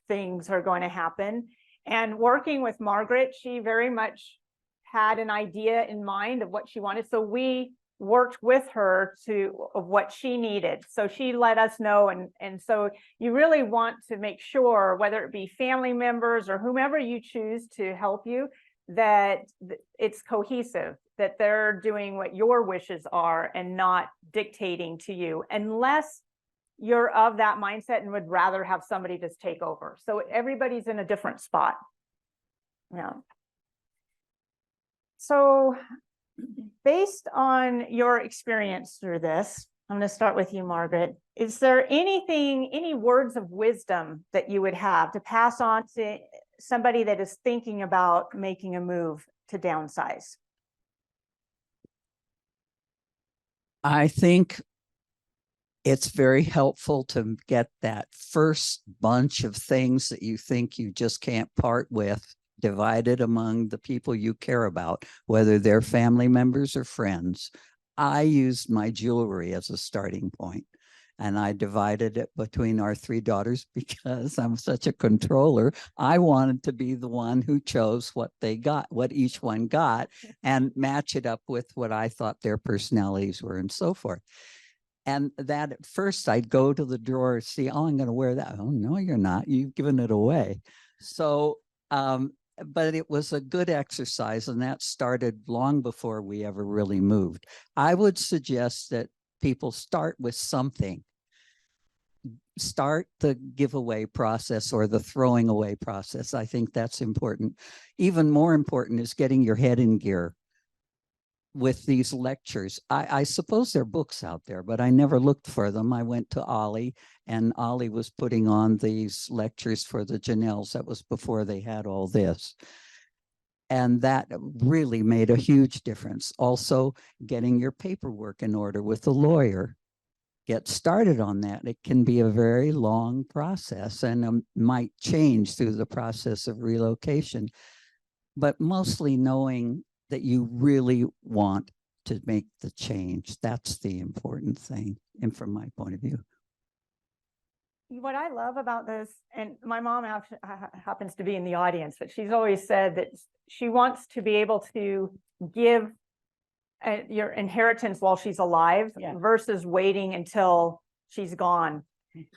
things are going to happen. And working with Margaret, she very much had an idea in mind of what she wanted. So we worked with her of what she needed. So she let us know. And so you really want to make sure, whether it be family members or whomever you choose to help you, that it's cohesive, that they're doing what your wishes are and not dictating to you, unless you're of that mindset and would rather have somebody just take over. So everybody's in a different spot. Yeah. So based on your experience through this, I'm going to start with you, Margaret. Is there any words of wisdom that you would have to pass on to somebody that is thinking about making a move to downsize? I think it's very helpful to get that first bunch of things that you think you just can't part with divided among the people you care about, whether they're family members or friends. I used my jewelry as a starting point, and I divided it between our 3 daughters because I'm such a controller. I wanted to be the one who chose what they got, what each one got, and match it up with what I thought their personalities were and so forth. And that at first I'd go to the drawer, see, oh, I'm going to wear that. Oh, no, you're not. You've given it away. So, but it was a good exercise, and that started long before we ever really moved. I would suggest that people start with something. Start the giveaway process or the throwing away process. I think that's important. Even more important is getting your head in gear with these lectures. I suppose there are books out there, but I never looked for them. I went to Ollie, and Ollie was putting on these lectures for the Janelles. That was before they had all this. And that really made a huge difference. Also, getting your paperwork in order with the lawyer. Get started on that. It can be a very long process and might change through the process of relocation, but mostly knowing that you really want to make the change. That's the important thing, and from my point of view. What I love about this, and my mom happens to be in the audience, but she's always said that she wants to be able to give your inheritance while she's alive versus waiting until she's gone.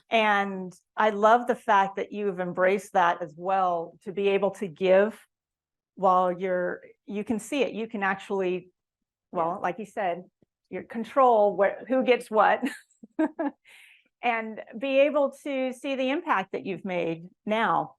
And I love the fact that you've embraced that as well, to be able to give while you can see it. You can actually, well, like you said, your control who gets what and be able to see the impact that you've made now,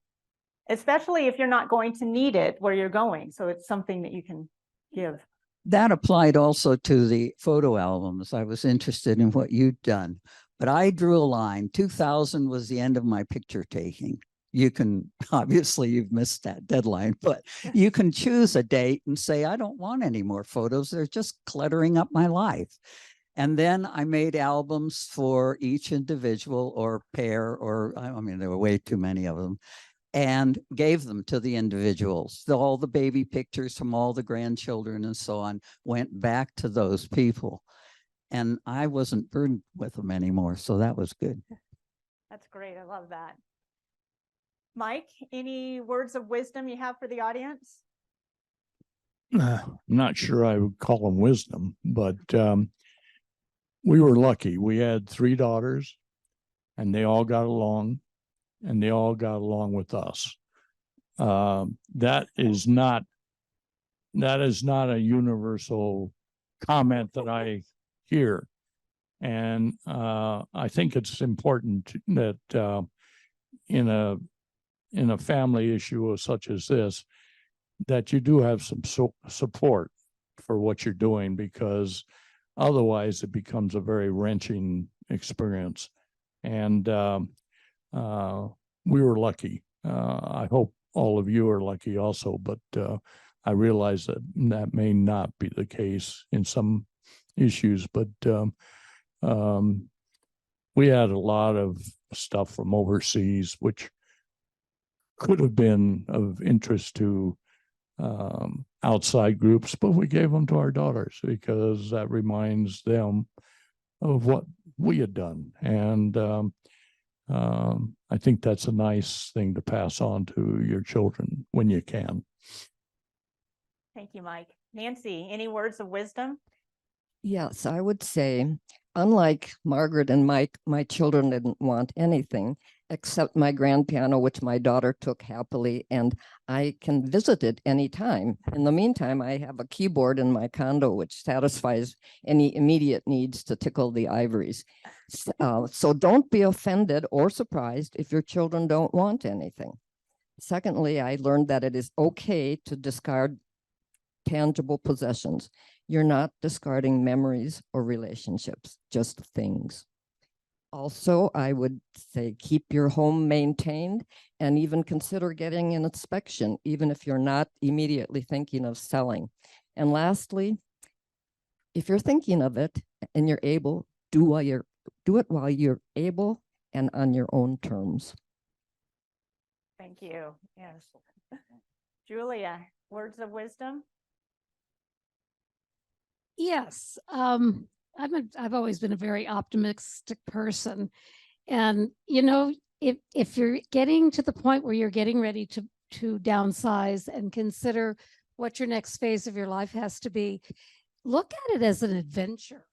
especially if you're not going to need it where you're going. So it's something that you can give. That applied also to the photo albums. I was interested in what you'd done, but I drew a line. 2000 was the end of my picture taking. You can, obviously you've missed that deadline, but you can choose a date and say, I don't want any more photos. They're just cluttering up my life. And then I made albums for each individual or pair, or I mean, there were way too many of them. and gave them to the individuals. All the baby pictures from all the grandchildren and so on went back to those people. And I wasn't burdened with them anymore. So that was good. That's great. I love that. Mike, any words of wisdom you have for the audience? I'm not sure I would call them wisdom, but we were lucky. We had 3 daughters and they all got along and they all got along with us. That is not a universal comment that I hear. And I think it's important that in a family issue such as this, that you do have some support for what you're doing, because otherwise it becomes a very wrenching experience. And we were lucky. I hope all of you are lucky also, but I realize that that may not be the case in some issues, but we had a lot of stuff from overseas, which could have been of interest to outside groups, but we gave them to our daughters because that reminds them of what we had done. And I think that's a nice thing to pass on to your children when you can. Thank you, Mike. Nancy, any words of wisdom? Yes, I would say, unlike Margaret and Mike, my children didn't want anything except my grand piano, which my daughter took happily, and I can visit it anytime. In the meantime, I have a keyboard in my condo, which satisfies any immediate needs to tickle the ivories. So don't be offended or surprised if your children don't want anything. Secondly, I learned that it is okay to discard tangible possessions. You're not discarding memories or relationships, just things. Also, I would say keep your home maintained and even consider getting an inspection, even if you're not immediately thinking of selling. And lastly, if you're thinking of it and you're able, do it while you're able and on your own terms. Thank you. Yes. Julia, words of wisdom? Yes. I've always been a very optimistic person. And, you know, if you're getting to the point where you're getting ready to downsize and consider what your next phase of your life has to be, look at it as an adventure,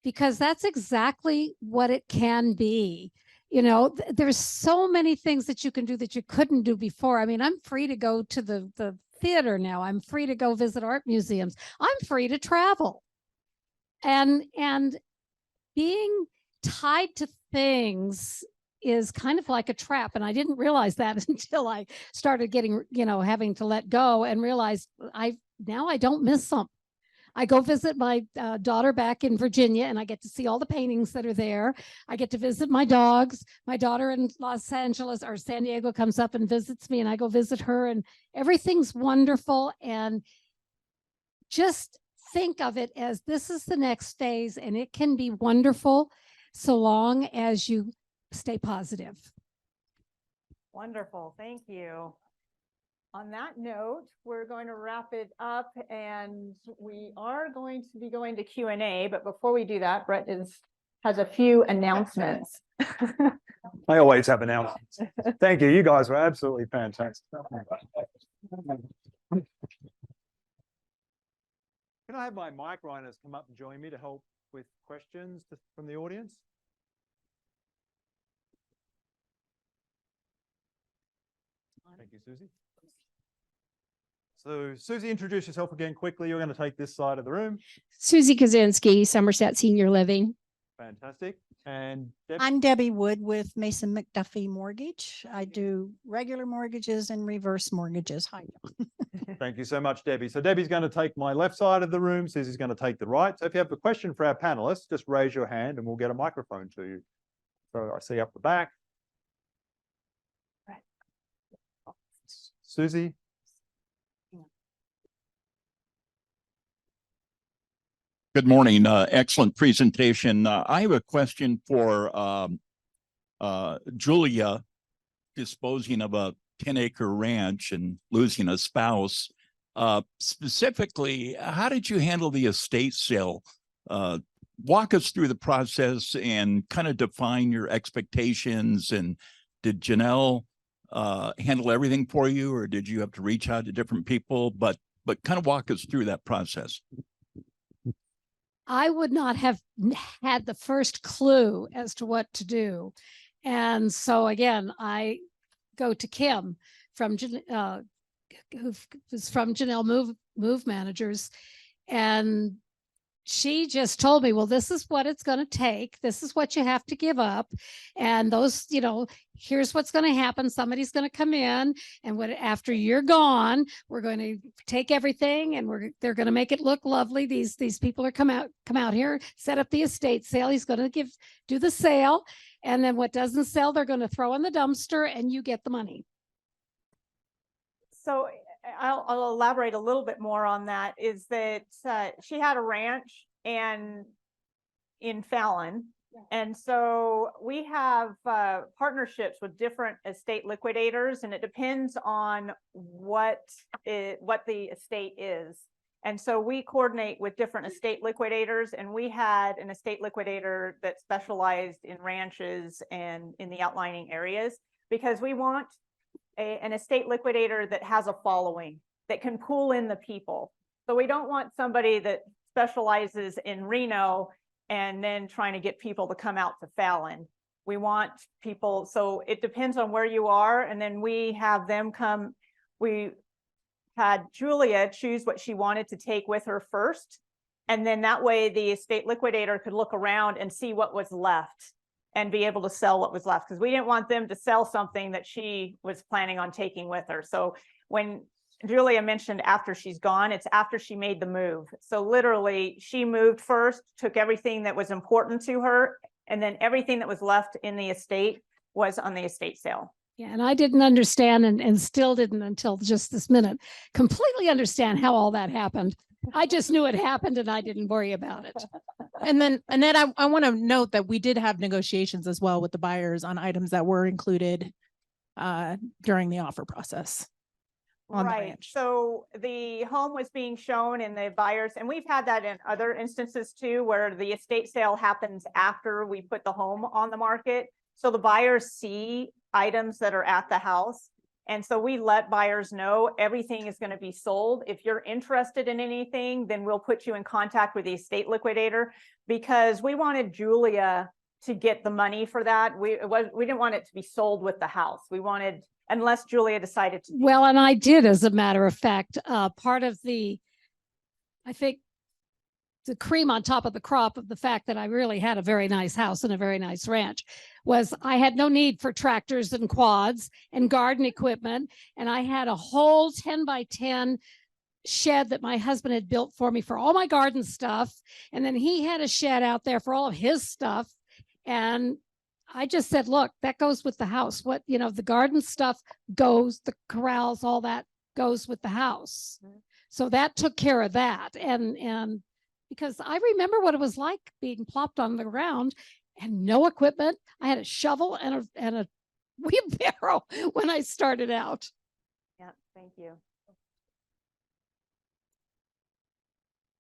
because that's exactly what it can be. You know, there's so many things that you can do that you couldn't do before. I mean, I'm free to go to the theater now. I'm free to go visit art museums. I'm free to travel. And being tied to things is kind of like a trap. And I didn't realize that until I started getting, having to let go and realize now I don't miss something. I go visit my daughter back in Virginia, and I get to see all the paintings that are there. I get to visit my dogs. My daughter in Los Angeles or San Diego comes up and visits me, and I go visit her, and everything's wonderful. And just think of it as this is the next phase, and it can be wonderful so long as you stay positive. Wonderful. Thank you. On that note, we're going to wrap it up, and we are going to be going to Q&A. But before we do that, Brett has a few announcements. I always have announcements. Thank you. You guys were absolutely fantastic. Can I have my mic runners come up and join me to help with questions from the audience? Thank you, Susie. So, Susie, introduce yourself again quickly. You're going to take this side of the room. Susie Kaczynski, Somerset Senior Living. Fantastic. And Debbie? I'm Debbie Wood with Mason McDuffie Mortgage. I do regular mortgages and reverse mortgages. Hi. Thank you so much, Debbie. So Debbie's going to take my left side of the room. Susie's going to take the right. So if you have a question for our panelists, just raise your hand and we'll get a microphone to you. So I see up the back. Susie. Good morning. Excellent presentation. I have a question for Julia, disposing of a 10-acre ranch and losing a spouse. Specifically, how did you handle the estate sale? Walk us through the process and kind of define your expectations. And did Janelle handle everything for you, or did you have to reach out to different people? But kind of walk us through that process. I would not have had the first clue as to what to do. And so again, I go to Kim from who was from Janelle Move Managers, and she just told me, well, this is what it's going to take. This is what you have to give up. And those, here's what's going to happen. Somebody's going to come in, and after you're gone, we're going to take everything and they're going to make it look lovely. These people are come out here, set up the estate sale. He's going to do the sale. And then what doesn't sell, they're going to throw in the dumpster and you get the money. So I'll elaborate a little bit more on that, is that she had a ranch and in Fallon. And so we have partnerships with different estate liquidators, and it depends on what the estate is. And so we coordinate with different estate liquidators, and we had an estate liquidator that specialized in ranches and in the outlining areas, because we want an estate liquidator that has a following, that can pull in the people. So we don't want somebody that specializes in Reno and then trying to get people to come out to Fallon. We want people, so it depends on where you are. And then we have them come. We had Julia choose what she wanted to take with her first. And then that way the estate liquidator could look around and see what was left and be able to sell what was left, because we didn't want them to sell something that she was planning on taking with her. So when Julia mentioned after she's gone, it's after she made the move. So literally she moved first, took everything that was important to her, and then everything that was left in the estate was on the estate sale. Yeah, and I didn't understand, and still didn't until just this minute, completely understand how all that happened. I just knew it happened and I didn't worry about it. And then Annette, I want to note that we did have negotiations as well with the buyers on items that were included during the offer process. Right. So the home was being shown and the buyers, and we've had that in other instances too, where the estate sale happens after we put the home on the market. So the buyers see items that are at the house. And so we let buyers know everything is going to be sold. If you're interested in anything, then we'll put you in contact with the estate liquidator, because we wanted Julia to get the money for that. We didn't want it to be sold with the house. We wanted, unless Julia decided to. Well, and I did, as a matter of fact, part of I think the cream on top of the crop of the fact that I really had a very nice house and a very nice ranch was I had no need for tractors and quads and garden equipment. And I had a whole 10 by 10 shed that my husband had built for me for all my garden stuff. And then he had a shed out there for all of his stuff. And I just said, look, that goes with the house. The garden stuff goes, the corrals, all that goes with the house. Mm-hmm. So that took care of that. And because I remember what it was like being plopped on the ground and no equipment. I had a shovel and a wheelbarrow when I started out. Yeah, thank you.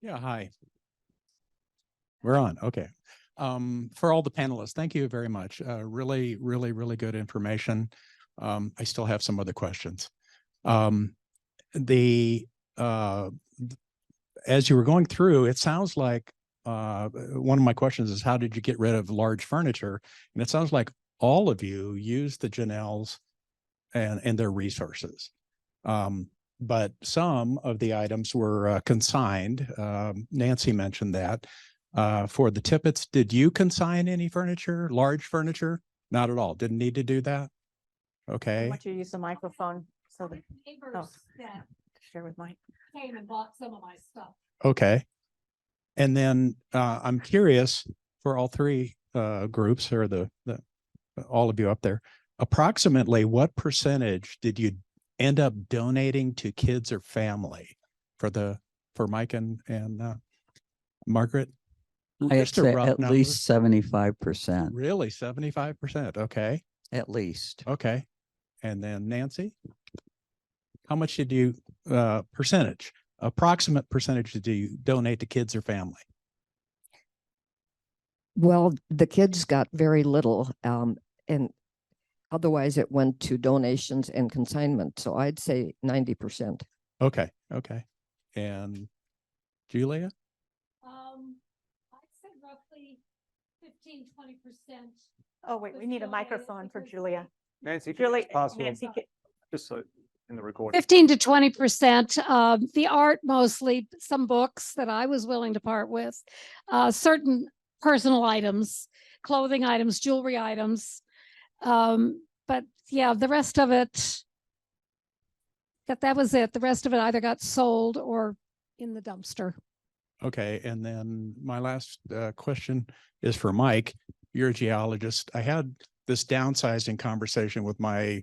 Yeah, hi. We're on. Okay. For all the panelists, thank you very much. Really, really, really good information. I still have some other questions. As you were going through, it sounds like one of my questions is, how did you get rid of large furniture? And it sounds like all of you used the Janelles and their resources. But some of the items were consigned. Nancy mentioned that. For the Tippetts, did you consign any furniture, large furniture? Not at all. Didn't need to do that? Okay. I want you to use the microphone so that that share with Mike. Came and bought some of my stuff. Okay. And then I'm curious, for all three groups, or the all of you up there, approximately what percentage did you end up donating to kids or family for Mike and Margaret? I'd say at least 75%. Really, 75%. Okay. At least. Okay. And then Nancy, how much did you, approximate percentage did you donate to kids or family? Well, the kids got very little, and otherwise it went to donations and consignment. So I'd say 90%. Okay. And Julia? I'd say roughly 15-20%. Oh, wait, we need a microphone for Julia. Nancy, can you Julie, just pass on, Nancy, just so in the recording. 15 to 20%. The art mostly, some books that I was willing to part with, certain personal items, clothing items, jewelry items. But yeah, the rest of it, that was it. The rest of it either got sold or in the dumpster. Okay. And then my last question is for Mike. You're a geologist. I had this downsizing conversation with my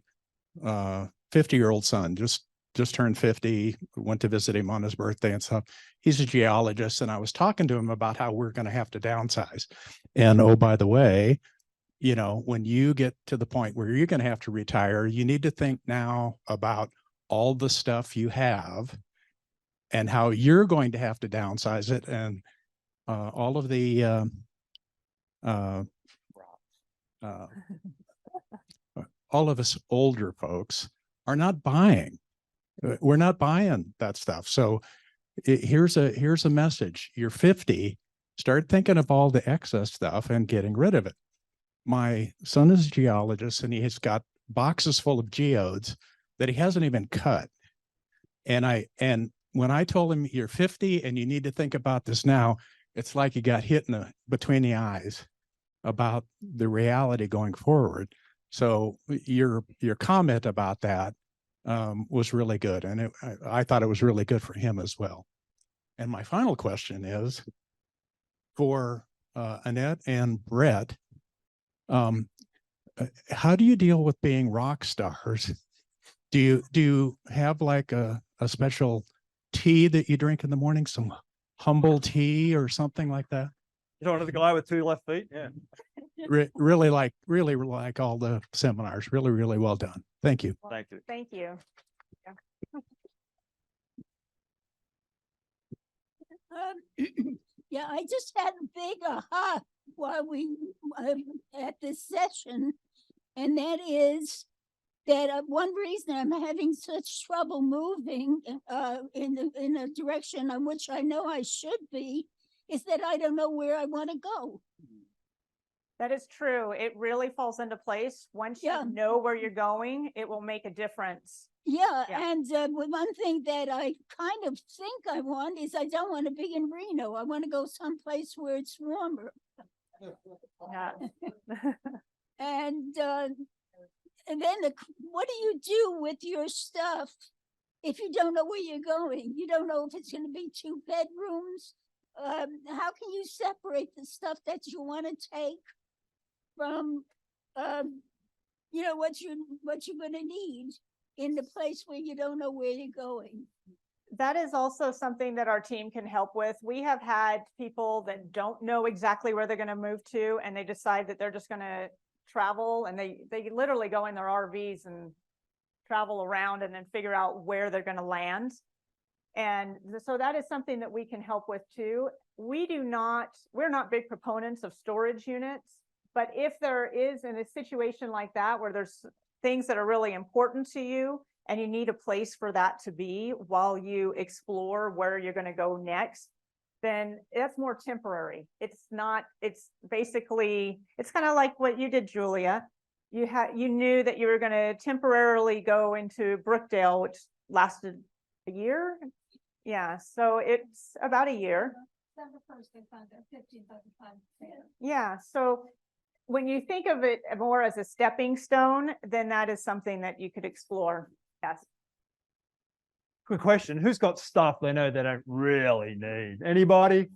50-year-old son, just turned 50, went to visit him on his birthday and stuff. He's a geologist, and I was talking to him about how we're going to have to downsize. And oh, by the way, you know, when you get to the point where you're going to have to retire, you need to think now about all the stuff you have and how you're going to have to downsize it. And all of the all of us older folks are not buying. We're not buying that stuff. So here's a message. You're 50, start thinking of all the excess stuff and getting rid of it. My son is a geologist, and he has got boxes full of geodes that he hasn't even cut. And when I told him you're 50 and you need to think about this now, it's like he got hit between the eyes about the reality going forward. So your comment about that was really good. And I thought it was really good for him as well. And my final question is for Annette and Brett. How do you deal with being rock stars? Do you have like a special tea that you drink in the morning, some humble tea or something like that? You don't know the guy with 2 left feet? Yeah. Really like all the seminars. Really, really well done. Thank you. Thank you. thank you. Yeah, I just had a big aha while we at this session, and that is that one reason I'm having such trouble moving in a direction on which I know I should be is that I don't know where I want to go. That is true. It really falls into place. Once you know where you're going, it will make a difference. Yeah. And one thing that I kind of think I want is I don't want to be in Reno. I want to go someplace where it's warmer. Yeah. And then what do you do with your stuff if you don't know where you're going? You don't know if it's going to be 2 bedrooms. How can you separate the stuff that you want to take from, what you're going to need in the place where you don't know where you're going? That is also something that our team can help with. We have had people that don't know exactly where they're going to move to, and they decide that they're just going to travel, and they literally go in their RVs and travel around and then figure out where they're going to land. And so that is something that we can help with too. We're not big proponents of storage units, but if there is in a situation like that where there's things that are really important to you and you need a place for that to be while you explore where you're going to go next, then that's more temporary. It's basically, it's kind of like what you did, Julia. You knew that you were going to temporarily go into Brookdale, which lasted a year. Yeah, so it's about a year. December 1st, they found out 15,500. Yeah, so when you think of it more as a stepping stone, then that is something that you could explore. Yes. Good question. Who's got stuff they know they don't really need? Anybody?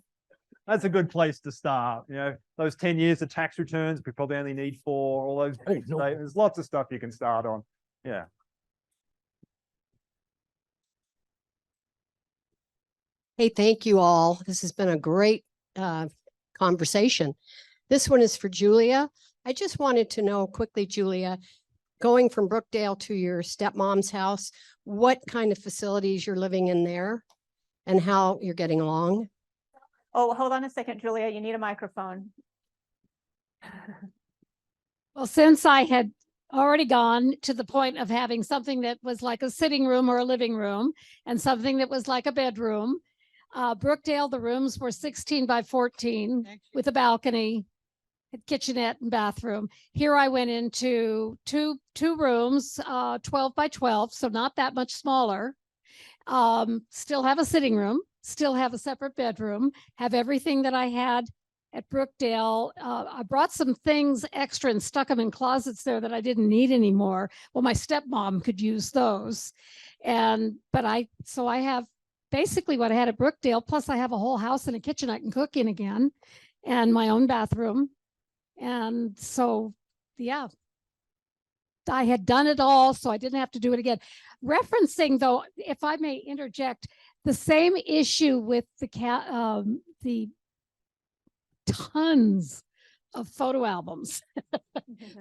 That's a good place to start. You know, those 10 years of tax returns, we probably only need 4, all those. There's lots of stuff you can start on. Yeah. Hey, thank you all. This has been a great conversation. This one is for Julia. I just wanted to know quickly, Julia, going from Brookdale to your stepmom's house, what kind of facilities you're living in there and how you're getting along? Oh, hold on a second, Julia, you need a microphone. Well, since I had already gone to the point of having something that was like a sitting room or a living room and something that was like a bedroom, Brookdale, the rooms were 16 by 14 with a balcony, a kitchenette and bathroom. Here I went into two rooms, 12 by 12, so not that much smaller. Still have a sitting room, still have a separate bedroom, have everything that I had at Brookdale. I brought some things extra and stuck them in closets there that I didn't need anymore. Well, my stepmom could use those. So I have basically what I had at Brookdale, plus I have a whole house and a kitchen I can cook in again, and my own bathroom. And so, yeah, I had done it all, so I didn't have to do it again. Referencing, though, if I may interject, the same issue with the tons of photo albums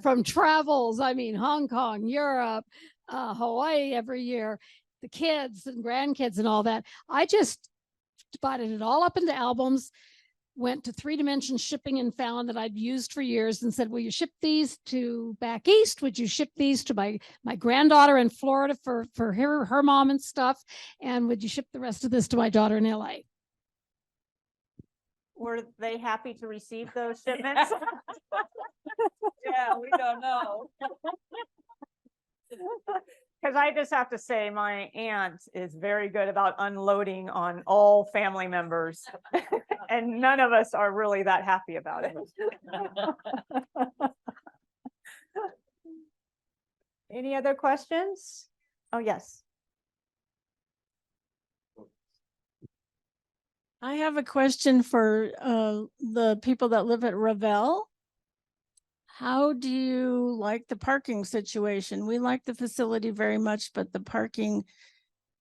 from travels. I mean, Hong Kong, Europe, Hawaii every year, the kids and grandkids and all that. I just divided it all up into albums, went to 3-dimension shipping and found that I'd used for years and said, will you ship these to back east? Would you ship these to my granddaughter in Florida for her mom and stuff? And would you ship the rest of this to my daughter in LA? Were they happy to receive those shipments? Yeah, we don't know. Because I just have to say, my aunt is very good about unloading on all family members, and none of us are really that happy about it. Any other questions? Oh, yes. I have a question for the people that live at Ravel. How do you like the parking situation? We like the facility very much, but the parking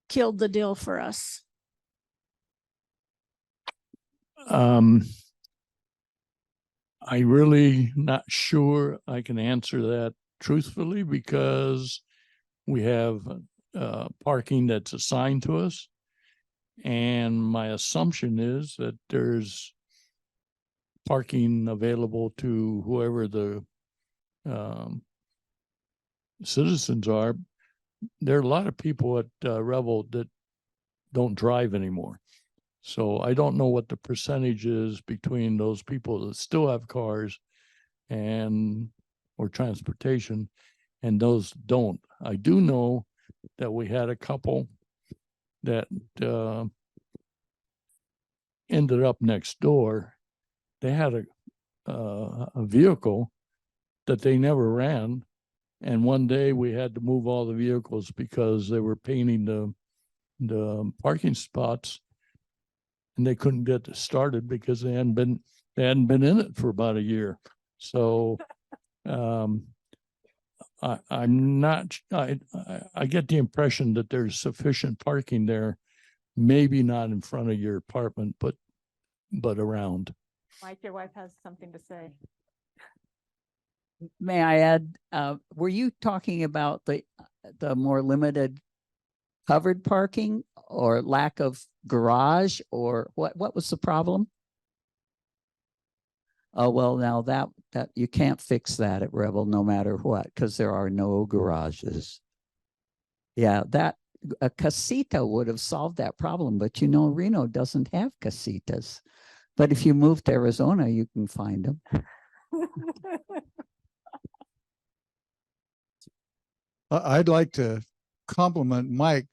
killed the deal for us. I really not sure I can answer that truthfully because we have parking that's assigned to us. And my assumption is that there's parking available to whoever the citizens are. There are a lot of people at Revel that don't drive anymore. So I don't know what the percentage is between those people that still have cars or transportation and those don't. I do know that we had a couple that ended up next door. They had a vehicle that they never ran. And one day we had to move all the vehicles because they were painting the parking spots and they couldn't get it started because they hadn't been in it for about a year. So I'm not, I get the impression that there's sufficient parking there, maybe not in front of your apartment, but around. Mike, your wife has something to say. May I add, were you talking about the more limited covered parking or lack of garage, or what was the problem? Oh, well, now that you can't fix that at Revel no matter what, because there are no garages. Yeah, a casita would have solved that problem, but Reno doesn't have casitas. But if you move to Arizona, you can find them. I'd like to compliment Mike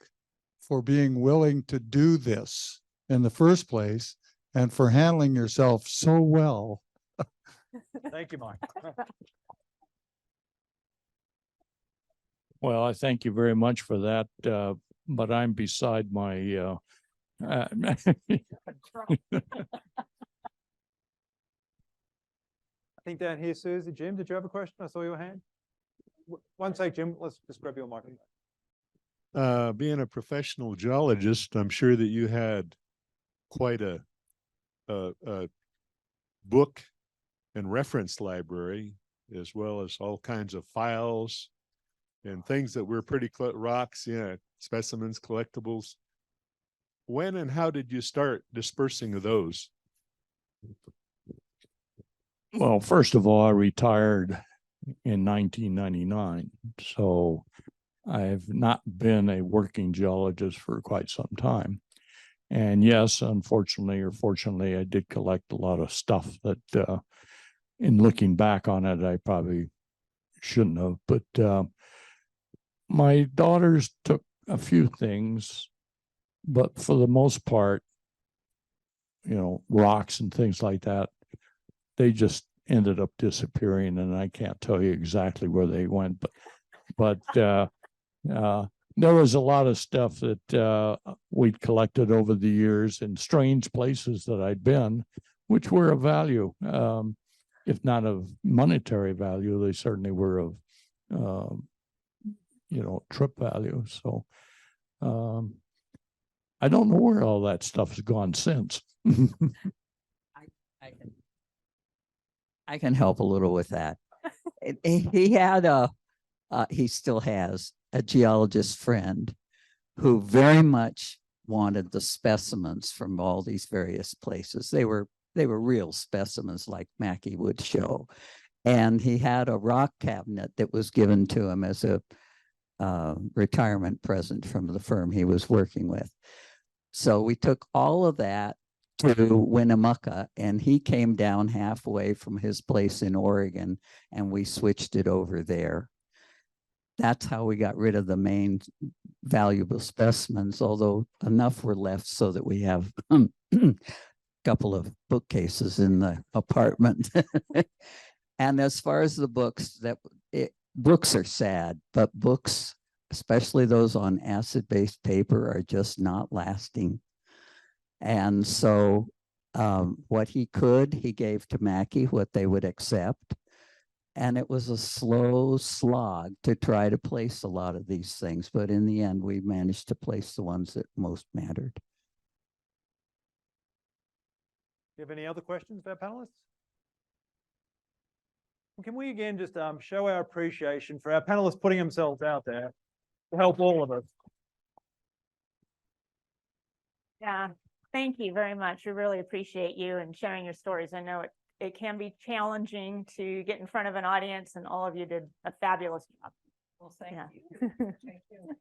for being willing to do this in the first place and for handling yourself so well. Thank you, Mike. Well, I thank you very much for that, but I'm beside my I think down here, Susie. Jim, did you have a question? I saw your hand. One sec, Jim. Let's just grab your microphone. Being a professional geologist, I'm sure that you had quite a book and reference library, as well as all kinds of files and things that were pretty rocks, yeah, specimens, collectibles. When and how did you start dispersing of those? Well, first of all, I retired in 1999. So I've not been a working geologist for quite some time. And yes, unfortunately or fortunately, I did collect a lot of stuff that in looking back on it, I probably shouldn't have. But my daughters took a few things, but for the most part, you know, rocks and things like that, they just ended up disappearing, and I can't tell you exactly where they went, but there was a lot of stuff that we'd collected over the years in strange places that I'd been, which were of value. If not of monetary value, they certainly were of, you know, trip value. So I don't know where all that stuff has gone since. I can help a little with that. He had he still has a geologist friend who very much wanted the specimens from all these various places. They were real specimens like Mackie would show. And he had a rock cabinet that was given to him as a retirement present from the firm he was working with. So we took all of that to Winnemucca, and he came down halfway from his place in Oregon, and we switched it over there. That's how we got rid of the main valuable specimens, although enough were left so that we have a couple of bookcases in the apartment. And as far as the books, books are sad, but books, especially those on acid-based paper, are just not lasting. And so what he could, he gave to Mackie, what they would accept. And it was a slow slog to try to place a lot of these things. But in the end, we managed to place the ones that most mattered. Do you have any other questions for our panelists? Can we again just show our appreciation for our panelists putting themselves out there to help all of us? Yeah, thank you very much. We really appreciate you and sharing your stories. I know it can be challenging to get in front of an audience, and all of you did a fabulous job. Well, thank you. Thank you.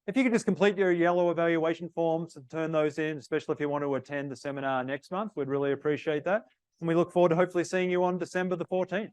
If you could just complete your yellow evaluation forms and turn those in, especially if you want to attend the seminar next month, we'd really appreciate that. And we look forward to hopefully seeing you on December the 14th.